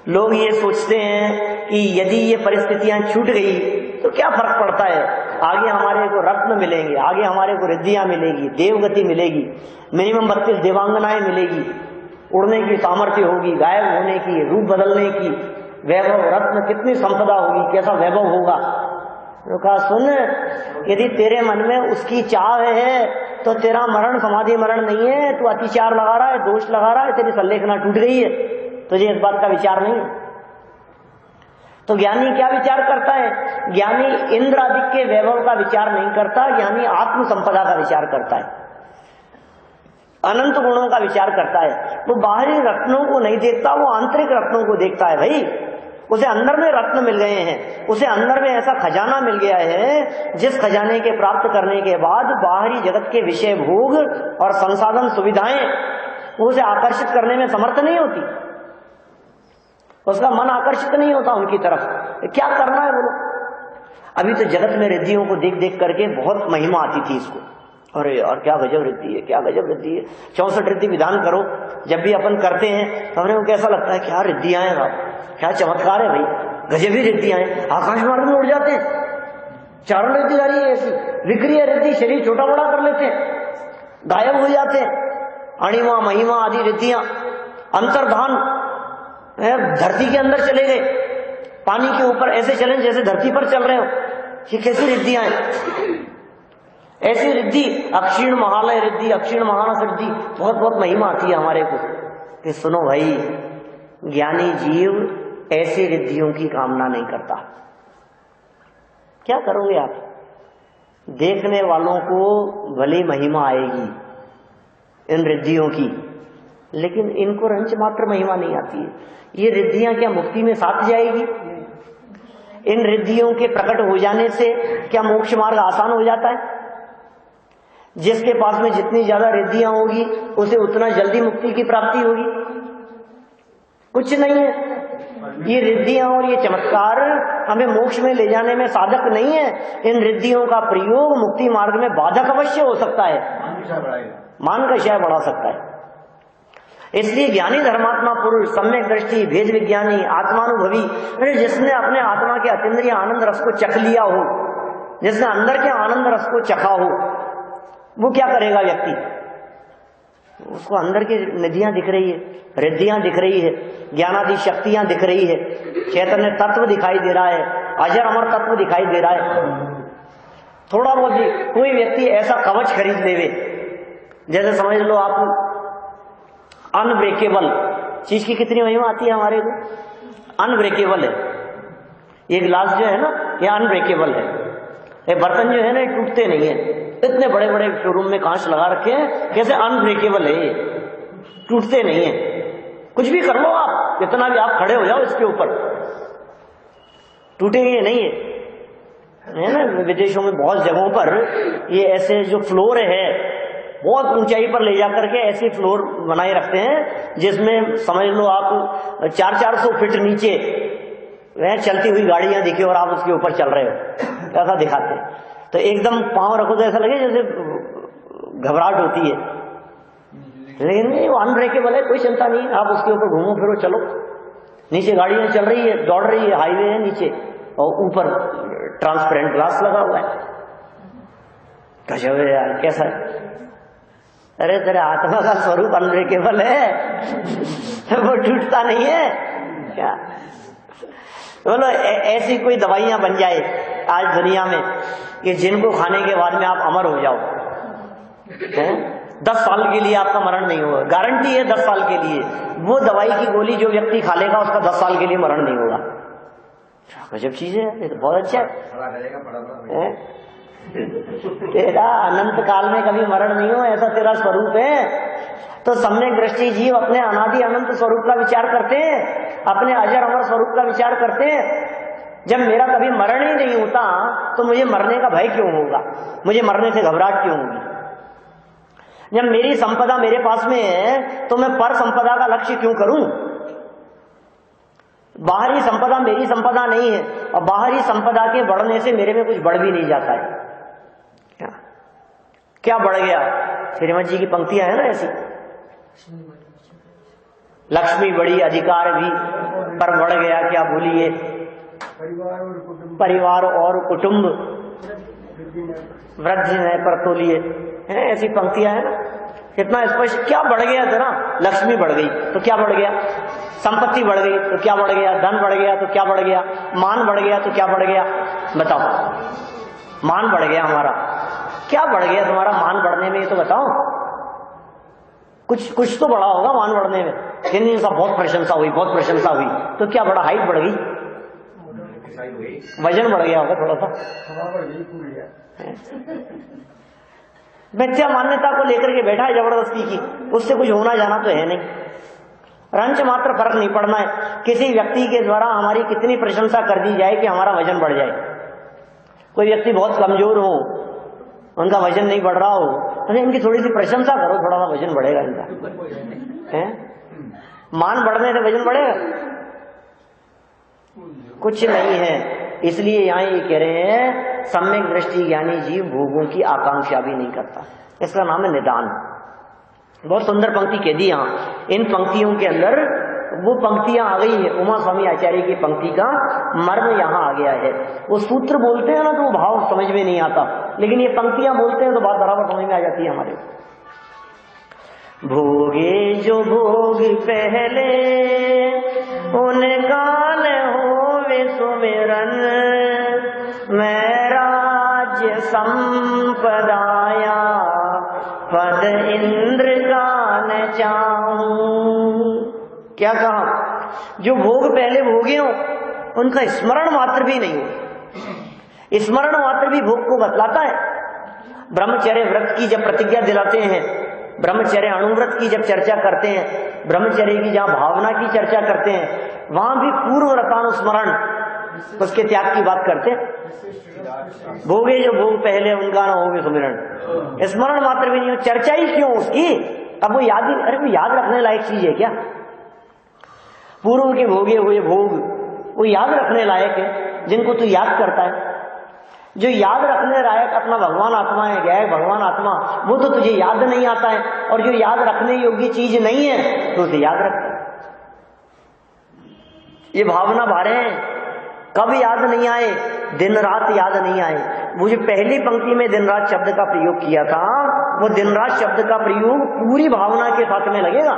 लोग ये सोचते हैं कि यदि ये परिस्थितियां छूट गई तो क्या फर्क पड़ता है, आगे हमारे को रत्न मिलेंगे, आगे हमारे को रिद्धियां मिलेगी, देवगति मिलेगी, मिनिमम 32 देवांगनाएं मिलेगी, उड़ने की सामर्थ्य होगी, गायब होने की, रूप बदलने की, वैभव रत्न, कितनी संपदा होगी, कैसा वैभव होगा। तो कहा सुन, यदि तेरे मन में उसकी चाह है तो तेरा मरण समाधि मरण नहीं है, तू अतिचार लगा रहा है, दोष लगा रहा है, तेरी संलेखना टूट गई है, तुझे इस बात का विचार नहीं। तो ज्ञानी क्या विचार करता है, ज्ञानी इंद्र आदि के वैभव का विचार नहीं करता, ज्ञानी आत्म संपदा का विचार करता है, अनंत गुणों का विचार करता है। वो बाहरी रत्नों को नहीं देखता, वो आंतरिक रत्नों को देखता है। भाई उसे अंदर में रत्न मिल गए हैं, उसे अंदर में ऐसा खजाना मिल गया है जिस खजाने के प्राप्त करने के बाद बाहरी जगत के विषय भोग और संसाधन सुविधाएं उसे आकर्षित करने में समर्थ नहीं होती, उसका मन आकर्षित नहीं होता उनकी तरफ। क्या करना है बोलो। अभी तो जगत में रिद्धियों को देख देख करके बहुत महिमा आती थी इसको, अरे यार क्या गजब रिद्धि है, क्या गजब रिद्धि है। 64 रिद्धि विधान करो, जब भी अपन करते हैं तो हमें को कैसा लगता है, क्या रिद्धियां हैं, क्या चमत्कार है भाई, गजब ही रिद्धियां हैं। आकाश मार्ग में उड़ जाते हैं, चारों रिद्धिदारी है ऐसी, विक्रिय रिद्धि, शरीर छोटा बड़ा कर लेते हैं, गायब हो जाते हैं, अणिमा महिमा आदि रिद्धियां, अंतर्धान, धरती के अंदर चले गए, पानी के ऊपर ऐसे चले जैसे धरती पर चल रहे हो, ये कैसी रिद्धियां हैं। ऐसी रिद्धि अक्षीण महालय रिद्धि, अक्षीण महानस रिद्धि, बहुत बहुत महिमा आती है हमारे को कि सुनो भाई, ज्ञानी जीव ऐसी रिद्धियों की कामना नहीं करता। क्या करोगे आप, देखने वालों को भली महिमा आएगी इन रिद्धियों की, लेकिन इनको रंच मात्र महिमा नहीं आती है। ये रिद्धियां क्या मुक्ति में साथ जाएगी? इन रिद्धियों के प्रकट हो जाने से क्या मोक्ष मार्ग आसान हो जाता है? जिसके पास में जितनी ज्यादा रिद्धियां होगी उसे उतना जल्दी मुक्ति की प्राप्ति होगी? कुछ नहीं है। ये रिद्धियां और ये चमत्कार हमें मोक्ष में ले जाने में साधक नहीं है। इन रिद्धियों का प्रयोग मुक्ति मार्ग में बाधक अवश्य हो सकता है, मान का शय बढ़ा सकता है। इसलिए ज्ञानी धर्मात्मा पुरुष, सम्यक दृष्टि, भेद विज्ञानी, आत्मानुभवी, जिसने अपने आत्मा के अतीन्द्रिय आनंद रस को चख लिया हो, जिसने अंदर के आनंद रस को चखा हो, वो क्या करेगा व्यक्ति? उसको अंदर की निधियां दिख रही है, रिद्धियां दिख रही है, ज्ञानादि शक्तियां दिख रही है, चैतन्य तत्व दिखाई दे रहा है, अजर अमर तत्व दिखाई दे रहा है। थोड़ा बहुत भी कोई व्यक्ति ऐसा कवच खरीद लेवे, जैसे समझ लो आप अनब्रेकेबल चीज की कितनी महिमा आती है हमारे को, अनब्रेकेबल है। ये गिलास जो है ना, ये अनब्रेकेबल है। ये बर्तन जो है ना, ये टूटते नहीं है। इतने बड़े बड़े शोरूम में कांच लगा रखे हैं, कैसे अनब्रेकेबल है, ये टूटते नहीं है। कुछ भी कर लो आप, कितना भी आप खड़े हो जाओ इसके ऊपर, टूटेंगे नहीं है ना। विदेशों में बहुत जगहों पर ये ऐसे जो फ्लोर है, बहुत ऊंचाई पर ले जाकर के ऐसे फ्लोर बनाए रखते हैं जिसमें समझ लो आप 400-400 फीट नीचे वह चलती हुई गाड़ियां दिखे और आप उसके ऊपर चल रहे हो, ऐसा दिखाते हैं। तो एकदम पांव रखो तो ऐसा लगे जैसे घबराहट होती है, लेकिन नहीं, वो अनब्रेकेबल है, कोई चिंता नहीं। आप उसके ऊपर घूमो फिरो चलो, नीचे गाड़ियां चल रही है, दौड़ रही है, हाईवे है नीचे, और ऊपर ट्रांसपेरेंट ग्लास लगा हुआ है। गजब है यार, कैसा है। अरे तेरे आत्मा का स्वरूप अनब्रेकेबल है, वो टूटता नहीं है क्या? बोलो ऐसी कोई दवाइयां बन जाए आज दुनिया में कि जिनको खाने के बाद में आप अमर हो जाओ, 10 साल के लिए आपका मरण नहीं होगा, गारंटी है 10 साल के लिए। वो दवाई की गोली जो व्यक्ति खा लेगा उसका 10 साल के लिए मरण नहीं होगा। गजब चीज है, ये तो बहुत अच्छा है। तेरा अनंत काल में कभी मरण नहीं हो, ऐसा तेरा स्वरूप है। तो सम्यक दृष्टि जीव अपने अनादि अनंत स्वरूप का विचार करते हैं, अपने अजर अमर स्वरूप का विचार करते हैं। जब मेरा कभी मरण ही नहीं होता तो मुझे मरने का भय क्यों होगा, मुझे मरने से घबराहट क्यों होगी। जब मेरी संपदा मेरे पास में है तो मैं पर संपदा का लक्ष्य क्यों करूं। बाहरी संपदा मेरी संपदा नहीं है, और बाहरी संपदा के बढ़ने से मेरे में कुछ बढ़ भी नहीं जाता है। क्या बढ़ गया, श्रीमद जी की पंक्तियां है ना ऐसी, लक्ष्मी बड़ी अधिकार भी पर बढ़ गया क्या बोलिए, परिवार और कुटुंब वृद्धि है पर तोलिए, है ऐसी पंक्तियां है ना। कितना स्पष्ट, क्या बढ़ गया जरा, लक्ष्मी बढ़ गई तो क्या बढ़ गया, संपत्ति बढ़ गई तो क्या बढ़ गया, धन बढ़ गया तो क्या बढ़ गया, मान बढ़ गया तो क्या बढ़ गया, बताओ। मान बढ़ गया हमारा, क्या बढ़ गया तुम्हारा मान बढ़ने में, ये तो बताओ। कुछ तो बड़ा होगा मान बढ़ने में, लेकिन सब बहुत प्रशंसा हुई, बहुत प्रशंसा हुई तो क्या बड़ा, हाइट बढ़ गई, वजन बढ़ गया होगा थोड़ा सा। मिथ्या मान्यता को लेकर के बैठा है जबरदस्ती की, उससे कुछ होना जाना तो है नहीं, रंच मात्र फर्क नहीं पड़ना है। किसी व्यक्ति के द्वारा हमारी कितनी प्रशंसा कर दी जाए कि हमारा वजन बढ़ जाए। कोई व्यक्ति बहुत कमजोर हो, उनका वजन नहीं बढ़ रहा हो, तो इनकी थोड़ी सी प्रशंसा करो, थोड़ा सा वजन बढ़ेगा इनका। है मान बढ़ने से वजन बढ़ेगा, कुछ नहीं है। इसलिए यहाँ ये कह रहे हैं सम्यक दृष्टि ज्ञानी जीव भोगों की आकांक्षा भी नहीं करता, इसका नाम है निदान। बहुत सुंदर पंक्ति कह दी यहाँ। इन पंक्तियों के अंदर वो पंक्तियां आ गई है, उमा स्वामी आचार्य की पंक्ति का मर्म यहाँ आ गया है। वो सूत्र बोलते हैं ना तो वो भाव समझ में नहीं आता, लेकिन ये पंक्तियां बोलते हैं तो बात बराबर समझ में आ जाती है हमारे। भोगे जो भोग पहले उनका न होवे सुमिरन, मैं राज्य संपदाया पद इंद्र का न चाहूं। क्या कहा, जो भोग पहले भोगे हो उनका स्मरण मात्र भी नहीं हो। स्मरण मात्र भी भोग को बतलाता है। ब्रह्मचर्य व्रत की जब प्रतिज्ञा दिलाते हैं, ब्रह्मचर्य अणुव्रत की जब चर्चा करते हैं, ब्रह्मचर्य की जहां भावना की चर्चा करते हैं, वहां भी पूर्व रतानुस्मरण उसके त्याग की बात करते हैं। भोगे जो भोग पहले उनका ना होवे सुमिरन, स्मरण मात्र भी नहीं हो, चर्चा ही क्यों उसकी। अब वो याद ही, अरे वो याद रखने लायक चीज है क्या? पूर्व के भोगे हुए भोग वो याद रखने लायक है, जिनको तू याद करता है। जो याद रखने लायक अपना भगवान आत्मा है, गया है भगवान आत्मा, वो तो तुझे याद नहीं आता है। और जो याद रखने योग्य चीज नहीं है तो उसे याद रखता है। ये भावना भारे हैं, कब याद नहीं आए, दिन रात याद नहीं आए। वो जो पहली पंक्ति में दिन रात शब्द का प्रयोग किया था, वो दिन रात शब्द का प्रयोग पूरी भावना के साथ में लगेगा।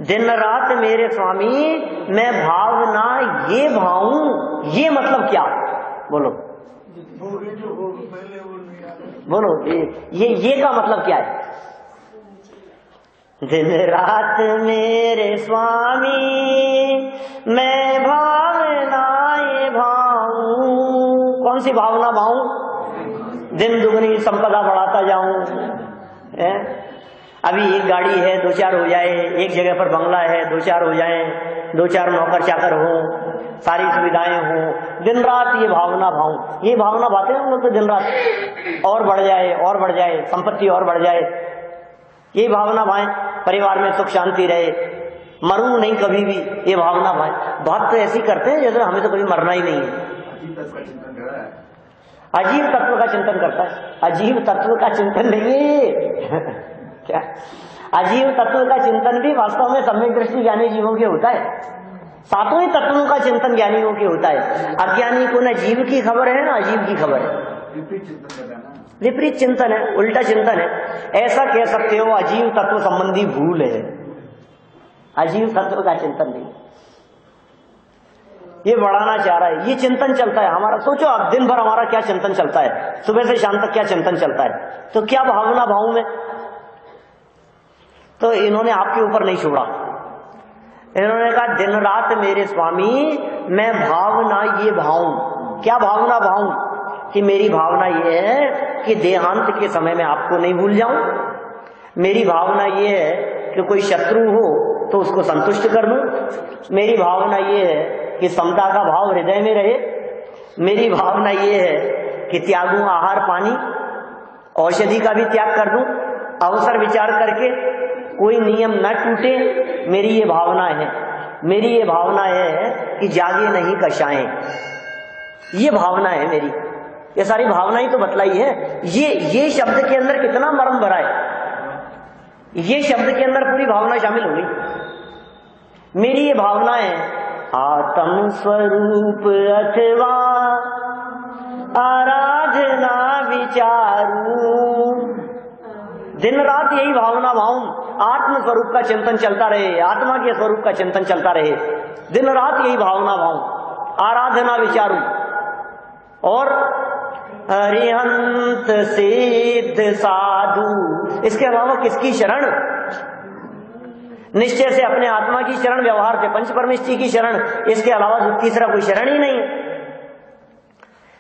दिन रात मेरे स्वामी मैं भावना ये भाऊं, ये मतलब क्या? बोलो बोलो, ये का मतलब क्या है? दिन रात मेरे स्वामी मैं भावना ये भाऊं। कौन सी भावना भाऊं? दिन दुगनी संपदा बढ़ाता जाऊं। अभी एक गाड़ी है, दो चार हो जाए, एक जगह पर बंगला है, दो चार हो जाए, दो चार नौकर चाकर हो, सारी सुविधाएं हो, दिन रात ये भावना भाऊं। ये भावना बातें हम लोग तो दिन रात और बढ़ जाए और बढ़ जाए, संपत्ति और बढ़ जाए, ये भावना भाएं, परिवार में सुख शांति रहे, मरूं नहीं कभी भी, ये भावना भाएं। बात तो ऐसी करते हैं जैसे हमें तो कभी मरना ही नहीं है। अजीब तत्व का चिंतन करता है, अजीब तत्व का चिंतन नहीं क्या? अजीब तत्व का चिंतन भी वास्तव में सम्यक दृष्टि ज्ञानी जीवों के होता है। सातों ही तत्वों का चिंतन ज्ञानियों के होता है। अज्ञानी को न जीव की खबर है ना अजीब की खबर है। विपरीत चिंतन है, उल्टा चिंतन है। ऐसा कह सकते हो अजीव तत्व संबंधी भूल है, अजीब तत्व का चिंतन नहीं। ये बढ़ाना चाह रहा है, ये चिंतन चलता है हमारा। सोचो आप, दिन भर हमारा क्या चिंतन चलता है, सुबह से शाम तक क्या चिंतन चलता है, तो क्या भावना भाव में? तो इन्होंने आपके ऊपर नहीं छोड़ा, इन्होंने कहा दिन रात मेरे स्वामी मैं भावना ये भाऊं। क्या भावना भाऊं? कि मेरी भावना ये है कि देहांत के समय में आपको नहीं भूल जाऊं, मेरी भावना ये है कि कोई शत्रु हो तो उसको संतुष्ट कर दूं। मेरी भावना ये है कि समता का भाव हृदय में रहे। मेरी भावना ये है कि त्यागूं आहार पानी, औषधि का भी त्याग कर दूं, अवसर विचार करके कोई नियम न टूटे। मेरी ये भावना है। मेरी ये भावना है कि जागे नहीं कषाएं। ये भावना है मेरी। ये सारी भावना ही तो बतलाई है। ये शब्द के अंदर कितना मर्म भरा है। ये शब्द के अंदर पूरी भावना शामिल हो गई। मेरी ये भावना है आत्म स्वरूप अथवा आराधना विचारू। दिन रात यही भावना भाऊं, आत्म स्वरूप का चिंतन चलता रहे, आत्मा के स्वरूप का चिंतन चलता रहे। दिन रात यही भावना भाऊं, आराधना विचारू। और अरिहंत सिद्ध साधु, इसके अलावा किसकी शरण? निश्चय से अपने आत्मा की शरण, व्यवहार से पंच परमेष्ठी की शरण, इसके अलावा तीसरा कोई शरण ही नहीं।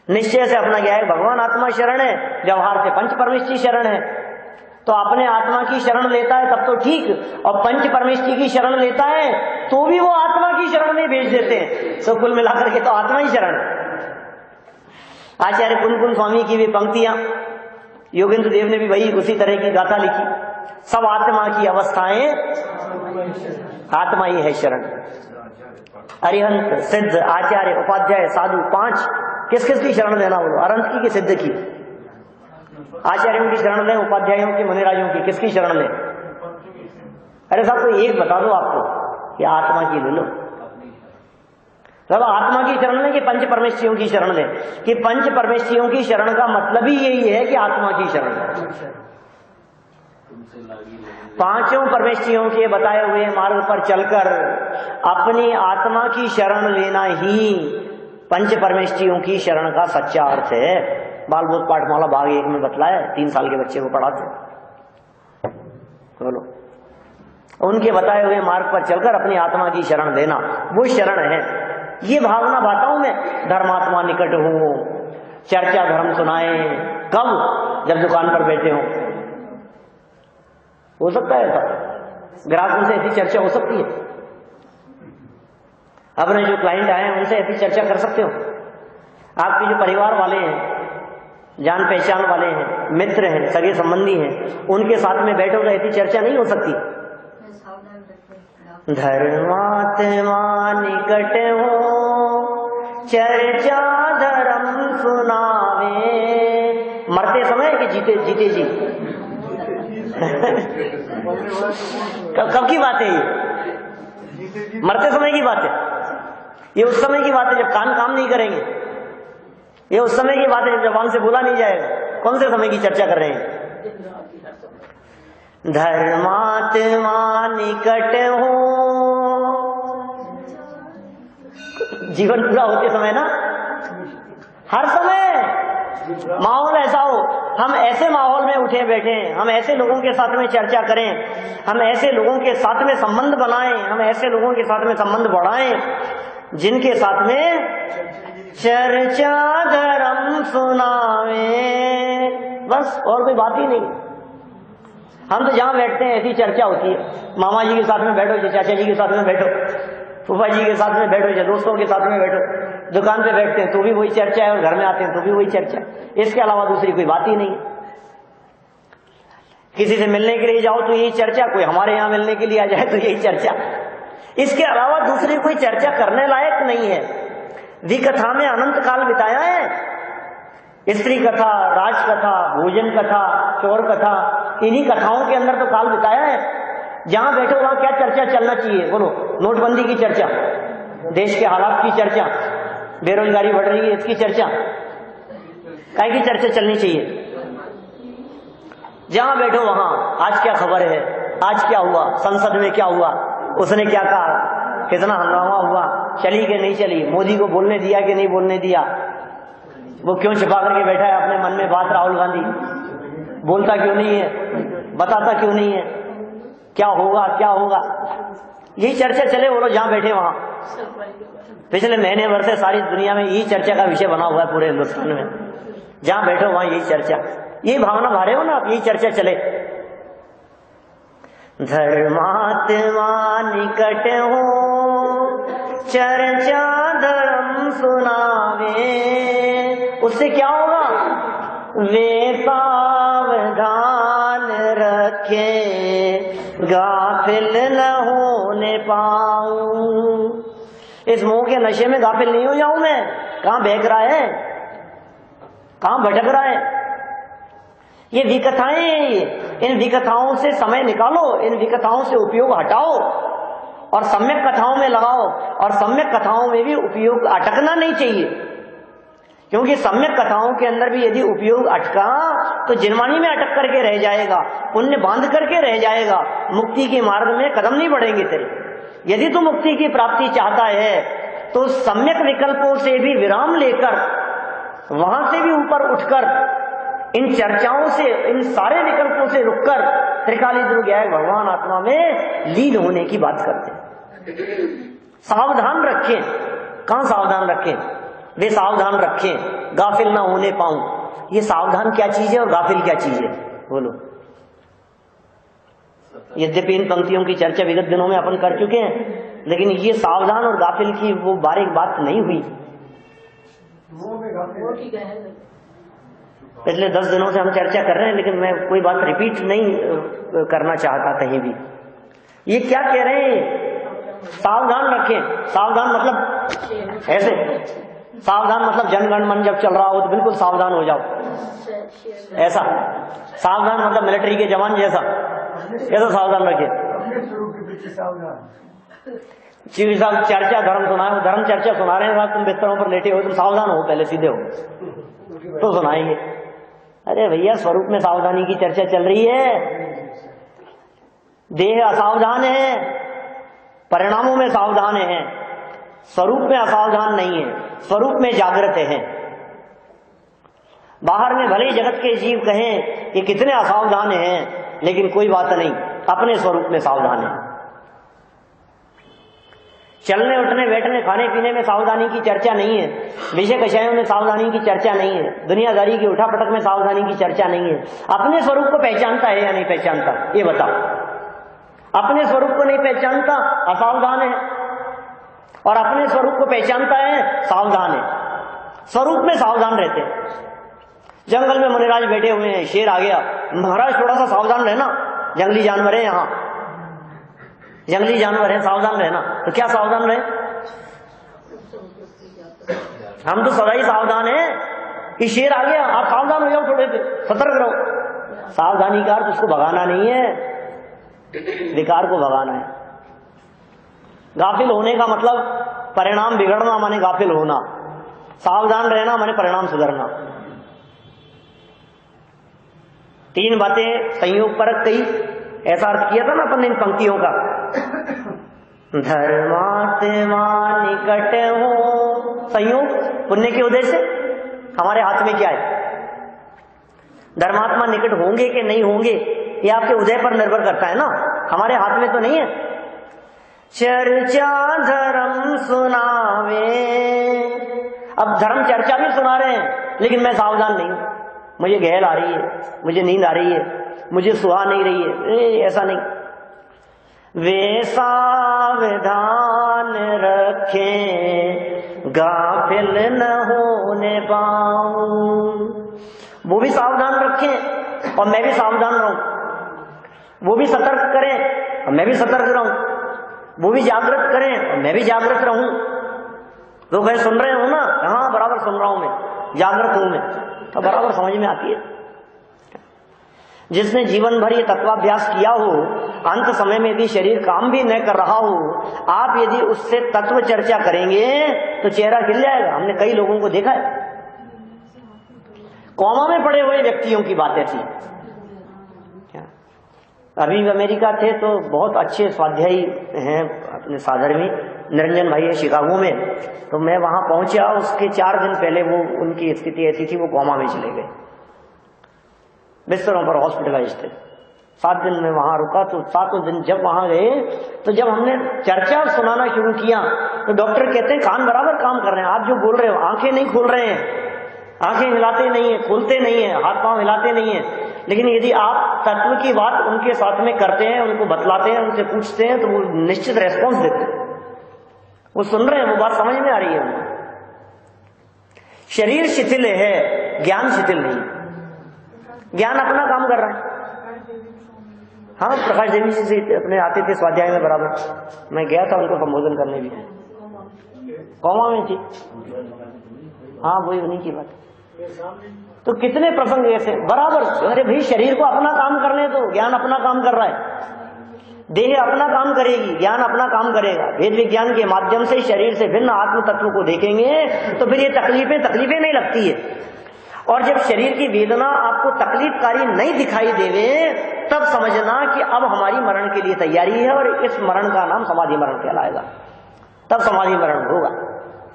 निश्चय से अपना क्या है? भगवान आत्मा शरण है, व्यवहार से पंच परमेष्ठी शरण है। तो अपने आत्मा की शरण लेता है तब तो ठीक, और पंच परमेष्ठी की शरण लेता है तो भी वो आत्मा की शरण में भेज देते हैं। तो कुल मिलाकर के तो आत्मा ही शरण है। आचार्य कुंकुन स्वामी की भी पंक्तियां, योगेंद्र देव ने भी वही उसी तरह की गाथा लिखी। सब आत्मा की अवस्थाएं, आत्मा ही है शरण। अरिहंत सिद्ध आचार्य उपाध्याय साधु, 5 किस किस की शरण लेना? बोलो, अरंत की सिद्ध की? आचार्यों की शरण लें, उपाध्यायों की, मुनिराजों की, किसकी शरण लें? अरे साहब कोई एक बता दो आपको कि आत्मा की ले लो। तब आत्मा की शरण लें कि पंच परमेष्ठियों की शरण लें? कि पंच परमेष्ठियों की शरण का मतलब ही यही है कि आत्मा की शरण। पांचों परमेष्ठियों के बताए हुए मार्ग पर चलकर अपनी आत्मा की शरण लेना ही पंच परमेष्ठियों की शरण का सच्चा अर्थ है। बाल बोध पाठमाला भाग 1 में बतलाया, 3 साल के बच्चे को पढ़ाते। बोलो, उनके बताए हुए मार्ग पर चलकर अपनी आत्मा की शरण लेना, वो शरण है। ये भावना बाता हूं मैं, धर्मात्मा निकट हूं, चर्चा धर्म सुनाए। कब? जब दुकान पर बैठे हो। हो सकता है ऐसा, ग्राहकों से ऐसी चर्चा हो सकती है। अपने जो क्लाइंट आए हैं उनसे ऐसी चर्चा कर सकते हो। आपके जो परिवार वाले हैं, जान पहचान वाले हैं, मित्र हैं, सगे संबंधी हैं, उनके साथ में बैठो तो ऐसी चर्चा नहीं हो सकती। धर्मात्मा निकट हो, चर्चा धर्म सुनावे। मरते समय कि जीते जी? कब की बात है ये? मरते समय की बात है। ये उस समय की बात है जब कान काम नहीं करेंगे। ये उस समय की बात है जब जबान से बोला नहीं जाएगा। कौन से समय की चर्चा कर रहे हैं? धर्मात्मा निकट हो, जीवन पूरा होते समय ना, हर समय माहौल ऐसा हो, हम ऐसे माहौल में उठे बैठे, हम ऐसे लोगों के साथ में चर्चा करें, हम ऐसे लोगों के साथ में संबंध बनाएं, हम ऐसे लोगों के साथ में संबंध बढ़ाएं जिनके साथ में चर्चा धर्म सुनावे। बस और कोई बात ही नहीं। हम तो जहां बैठते हैं ऐसी चर्चा होती है। मामा जी के साथ में बैठो, चाचा जी के साथ में बैठो, फूफा जी के साथ में बैठो, दोस्तों के साथ में बैठो। दुकान पे बैठते हैं तो भी वही चर्चा है, और घर में आते हैं तो भी वही चर्चा है। इसके अलावा दूसरी कोई बात ही नहीं। किसी से मिलने के लिए जाओ तो यही चर्चा, कोई हमारे यहाँ मिलने के लिए आ जाए तो यही चर्चा। इसके अलावा दूसरी कोई चर्चा करने लायक नहीं है। विकथा में अनंत काल बिताया है। स्त्री कथा, राज कथा, भोजन कथा, चोर कथा, इन्हीं कथाओं के अंदर तो काल बिताया है। जहां बैठो वहां क्या चर्चा चलना चाहिए? बोलो, नोटबंदी की चर्चा, देश के हालात की चर्चा, बेरोजगारी बढ़ रही है इसकी चर्चा, काय की चर्चा चलनी चाहिए? जहां बैठो वहां आज क्या खबर है, आज क्या हुआ, संसद में क्या हुआ, उसने क्या कहा, कितना हंगामा हुआ, चली कि नहीं चली, मोदी को बोलने दिया कि नहीं बोलने दिया, वो क्यों छिपा करके बैठा है अपने मन में बात, राहुल गांधी बोलता क्यों नहीं है, बताता क्यों नहीं है, क्या होगा क्या होगा, यही चर्चा चले। बोलो जहां बैठे वहां। पिछले महीने भर से सारी दुनिया में यही चर्चा का विषय बना हुआ है, पूरे हिंदुस्तान में। जहां बैठो वहां यही चर्चा, यही भावना भारे हो ना आप, यही चर्चा चले। धर्मात्मा निकट हो चर्चा धर्म सुनावे। उससे क्या होगा? वे सावधान रखे गाफिल न होने पाऊं। इस मोह के नशे में गाफिल नहीं हो जाऊं मैं। कहां बहक रहा है, कहां भटक रहा है? ये विकथाएं हैं, इन विकथाओं से समय निकालो, इन विकथाओं से उपयोग हटाओ और सम्यक कथाओं में लगाओ। और सम्यक कथाओं में भी उपयोग अटकना नहीं चाहिए, क्योंकि सम्यक कथाओं के अंदर भी यदि उपयोग अटका तो जिनवानी में अटक करके रह जाएगा, पुण्य बांध करके रह जाएगा, मुक्ति के मार्ग में कदम नहीं बढ़ेंगे तेरे। यदि तू मुक्ति की प्राप्ति चाहता है तो सम्यक विकल्पों से भी विराम लेकर, वहां से भी ऊपर उठकर, इन चर्चाओं से, इन सारे विकल्पों से रुककर त्रिकाली ध्रुव भगवान आत्मा में लीन होने की बात करते हैं। सावधान रखें। कहां सावधान रखें? वे सावधान रखें गाफिल ना होने पाऊं। ये सावधान क्या चीज है और गाफिल क्या चीज है? बोलो। यद्यपि इन पंक्तियों की चर्चा विगत दिनों में अपन कर चुके हैं, लेकिन ये सावधान और गाफिल की वो बारीक बात नहीं हुई। पिछले 10 दिनों से हम चर्चा कर रहे हैं, लेकिन मैं कोई बात रिपीट नहीं करना चाहता कहीं भी। ये क्या कह रहे हैं? सावधान रखें। सावधान मतलब ऐसे, सावधान मतलब जनगण मन जब चल रहा हो तो बिल्कुल सावधान हो जाओ, ऐसा। सावधान मतलब मिलिट्री के जवान जैसा, ऐसा सावधान रखिए। चीफ साहब चर्चा धर्म सुनाए, धर्म चर्चा सुना रहे हैं साहब, तुम बिस्तरों पर लेटे हो, तुम सावधान हो, पहले सीधे हो तो सुनाएंगे। अरे भैया, स्वरूप में सावधानी की चर्चा चल रही है। देह असावधान है, परिणामों में सावधान है, स्वरूप में असावधान नहीं है, स्वरूप में जागृत है। बाहर में भले जगत के जीव कहें कि कितने असावधान हैं, लेकिन कोई बात नहीं, अपने स्वरूप में सावधान है। चलने उठने बैठने खाने पीने में सावधानी की चर्चा नहीं है, विषय कषायों में सावधानी की चर्चा नहीं है, दुनियादारी की उठापटक में सावधानी की चर्चा नहीं है। अपने स्वरूप को पहचानता है या नहीं पहचानता, ये बताओ। अपने स्वरूप को नहीं पहचानता, असावधान है, और अपने स्वरूप को पहचानता है, सावधान है। स्वरूप में सावधान रहते हैं। जंगल में मुनिराज बैठे हुए हैं, शेर आ गया, महाराज थोड़ा सा सावधान रहना, जंगली जानवर है, यहाँ जंगली जानवर है, सावधान रहना। तो क्या सावधान रहे? हम तो सदा ही सावधान है कि शेर आ गया, आप सावधान हो जाओ, थोड़े से सतर्क रहो। सावधानी का अर्थ उसको भगाना नहीं है, विकार को भगाना है। गाफिल होने का मतलब परिणाम बिगड़ना माने गाफिल होना, सावधान रहना माने परिणाम सुधरना। 3 बातें संयोग परक कही, ऐसा अर्थ किया था ना अपन ने इन पंक्तियों का। धर्मात्मा निकट हो, संयोग पुण्य के उदय से हमारे हाथ में क्या है? धर्मात्मा निकट होंगे कि नहीं होंगे ये आपके उदय पर निर्भर करता है ना, हमारे हाथ में तो नहीं है। चर्चा धर्म सुनावे, अब धर्म चर्चा भी सुना रहे हैं, लेकिन मैं सावधान नहीं हूं, मुझे गहल आ रही है, मुझे नींद आ रही है, मुझे सुहा नहीं रही है, ऐसा नहीं। वे सावधान रखें गाफिल न होने पाऊं। वो भी सावधान रखें और मैं भी सावधान रहूं। वो भी सतर्क करें और मैं भी सतर्क रहूं। वो भी जागृत करें और मैं भी जागृत रहूं। तो कहे सुन रहे हो ना? हाँ, बराबर सुन रहा हूं मैं, जागृत हूं मैं, तो बराबर समझ में आती है। जिसने जीवन भर ये तत्वाभ्यास किया हो, अंत समय में भी शरीर काम भी न कर रहा हो, आप यदि उससे तत्व चर्चा करेंगे तो चेहरा खिल जाएगा। हमने कई लोगों को देखा है, कोमा में पड़े हुए व्यक्तियों की बातें थी। अभी अमेरिका थे तो बहुत अच्छे स्वाध्यायी हैं अपने साधर्मी, निरंजन भाई है शिकागो में। तो मैं वहां पहुंचा, उसके 4 दिन पहले वो उनकी स्थिति ऐसी थी, वो कोमा में चले गए, बिस्तरों पर हॉस्पिटलाइज थे। 7 दिन में वहां रुका। तो 7वें दिन जब वहां गए तो जब हमने चर्चा सुनाना शुरू किया तो डॉक्टर कहते हैं कान बराबर काम कर रहे हैं, आप जो बोल रहे हो, आंखें नहीं खोल रहे हैं, आंखें हिलाते नहीं है, खोलते नहीं है, हाथ पांव हिलाते नहीं है, लेकिन यदि आप तत्व की बात उनके साथ में करते हैं, उनको बतलाते हैं, उनसे पूछते हैं, तो वो निश्चित रेस्पॉन्स देते हैं। वो सुन रहे हैं, वो बात समझ में आ रही है उनको। शरीर शिथिल है, ज्ञान शिथिल नहीं। ज्ञान अपना काम कर रहा है। हाँ, प्रकाश देवी जी से अपने आते थे स्वाध्याय में बराबर, मैं गया था उनको संबोधन करने भी। कौमा में थी। हाँ, वही उन्हीं की बात। तो कितने प्रसंग ऐसे बराबर। अरे भाई, शरीर को अपना काम करने दो, ज्ञान अपना काम कर रहा है। देह अपना काम करेगी, ज्ञान अपना काम करेगा। वेद विज्ञान के माध्यम से शरीर से भिन्न आत्म तत्व को देखेंगे तो फिर ये तकलीफें नहीं लगती है। और जब शरीर की वेदना आपको तकलीफकारी नहीं दिखाई देवे, तब समझना कि अब हमारी मरण के लिए तैयारी है, और इस मरण का नाम समाधि मरण कहलाएगा। तब समाधि मरण होगा।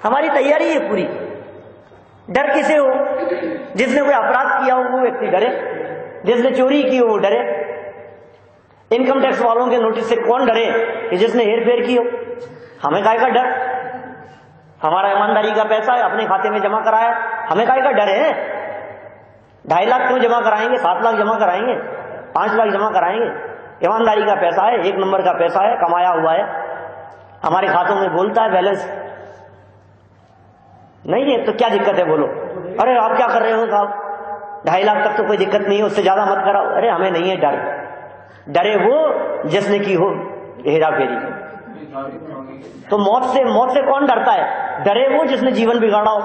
हमारी तैयारी है पूरी। डर किसे हो? जिसने कोई अपराध किया हो वो व्यक्ति डरे, जिसने चोरी की हो वो डरे। इनकम टैक्स वालों के नोटिस से कौन डरे? कि जिसने हेरफेर की हो। हमें काहे का डर? हमारा ईमानदारी का पैसा है, अपने खाते में जमा कराया, हमें काहे का डर है? 2.5 लाख क्यों जमा कराएंगे? 7 लाख जमा कराएंगे, 5 लाख जमा कराएंगे। ईमानदारी का पैसा है, 1 नंबर का पैसा है, कमाया हुआ है, हमारे खातों में बोलता है बैलेंस नहीं है, तो क्या दिक्कत है बोलो? अरे आप क्या कर रहे हो साहब, 2.5 लाख तक तो कोई दिक्कत नहीं है, उससे ज्यादा मत कराओ। अरे हमें नहीं है डर। डरे वो जिसने की हो हेरा फेरी। तो मौत से कौन डरता है? डरे वो जिसने जीवन बिगाड़ा हो।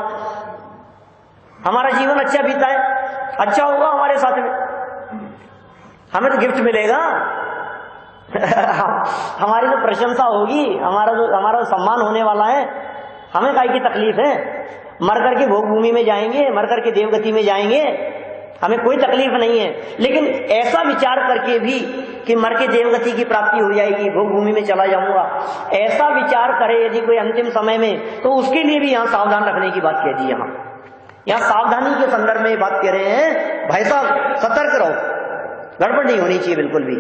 हमारा जीवन अच्छा बीता है, अच्छा होगा हमारे साथ में, हमें तो गिफ्ट मिलेगा हमारी तो प्रशंसा होगी, हमारा तो सम्मान होने वाला है। हमें काहे की तकलीफ है? मर करके भोग भूमि में जाएंगे, मर करके देवगति में जाएंगे, हमें कोई तकलीफ नहीं है। लेकिन ऐसा विचार करके भी कि मर के देवगति की प्राप्ति हो जाएगी, भोग भूमि में चला जाऊंगा, ऐसा विचार करे यदि कोई अंतिम समय में, तो उसके लिए भी यहाँ सावधान रखने की बात कह दी। यहाँ सावधानी के संदर्भ में बात कह रहे हैं, भाई साहब सतर्क रहो, गड़बड़ नहीं होनी चाहिए बिल्कुल भी।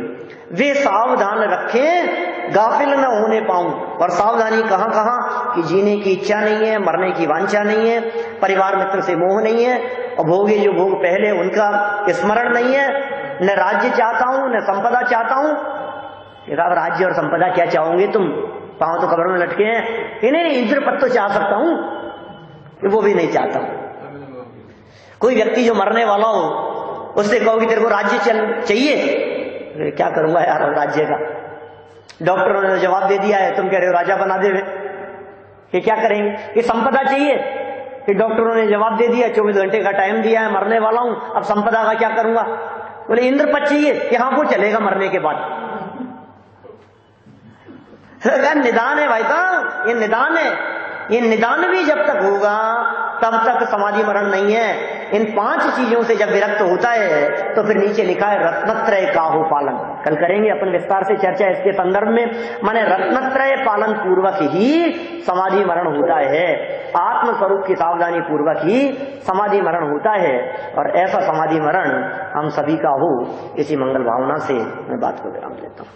वे सावधान रखें, गाफिल न होने पाऊं। और सावधानी कहां कहां? कि जीने की इच्छा नहीं है, मरने की वांछा नहीं है, परिवार मित्र से मोह नहीं है, और भोगे जो भोग पहले उनका स्मरण नहीं है, न राज्य चाहता हूं न संपदा चाहता हूं। साहब राज्य और संपदा क्या चाहोगे तुम? पांव तो कब्र में लटके हैं। नहीं, इंद्र पद तो चाह सकता हूं, वो भी नहीं चाहता हूं। कोई व्यक्ति जो मरने वाला हो, उससे कहो कि तेरे को राज्य चाहिए, क्या करूंगा यार राज्य का? डॉक्टरों ने जवाब दे दिया है, तुम कह रहे हो राजा बना देवे, कि क्या करेंगे? कि संपदा चाहिए, कि डॉक्टरों ने जवाब दे दिया, 24 घंटे का टाइम दिया है, मरने वाला हूं, अब संपदा का क्या करूंगा? बोले इंद्र पद चाहिए, कि हाँ वो चलेगा मरने के बाद। निदान है भाई साहब, ये निदान है। ये निदान भी जब तक होगा तब तक समाधि मरण नहीं है। इन 5 चीजों से जब विरक्त होता है तो फिर नीचे लिखा है रत्नत्रय काहू पालन। कल करेंगे अपन विस्तार से चर्चा इसके संदर्भ में। माने रत्नत्रय पालन पूर्वक ही समाधि मरण होता है, आत्म स्वरूप की सावधानी पूर्वक ही समाधि मरण होता है। और ऐसा समाधि मरण हम सभी का हो, इसी मंगल भावना से मैं बात को विराम देता हूँ।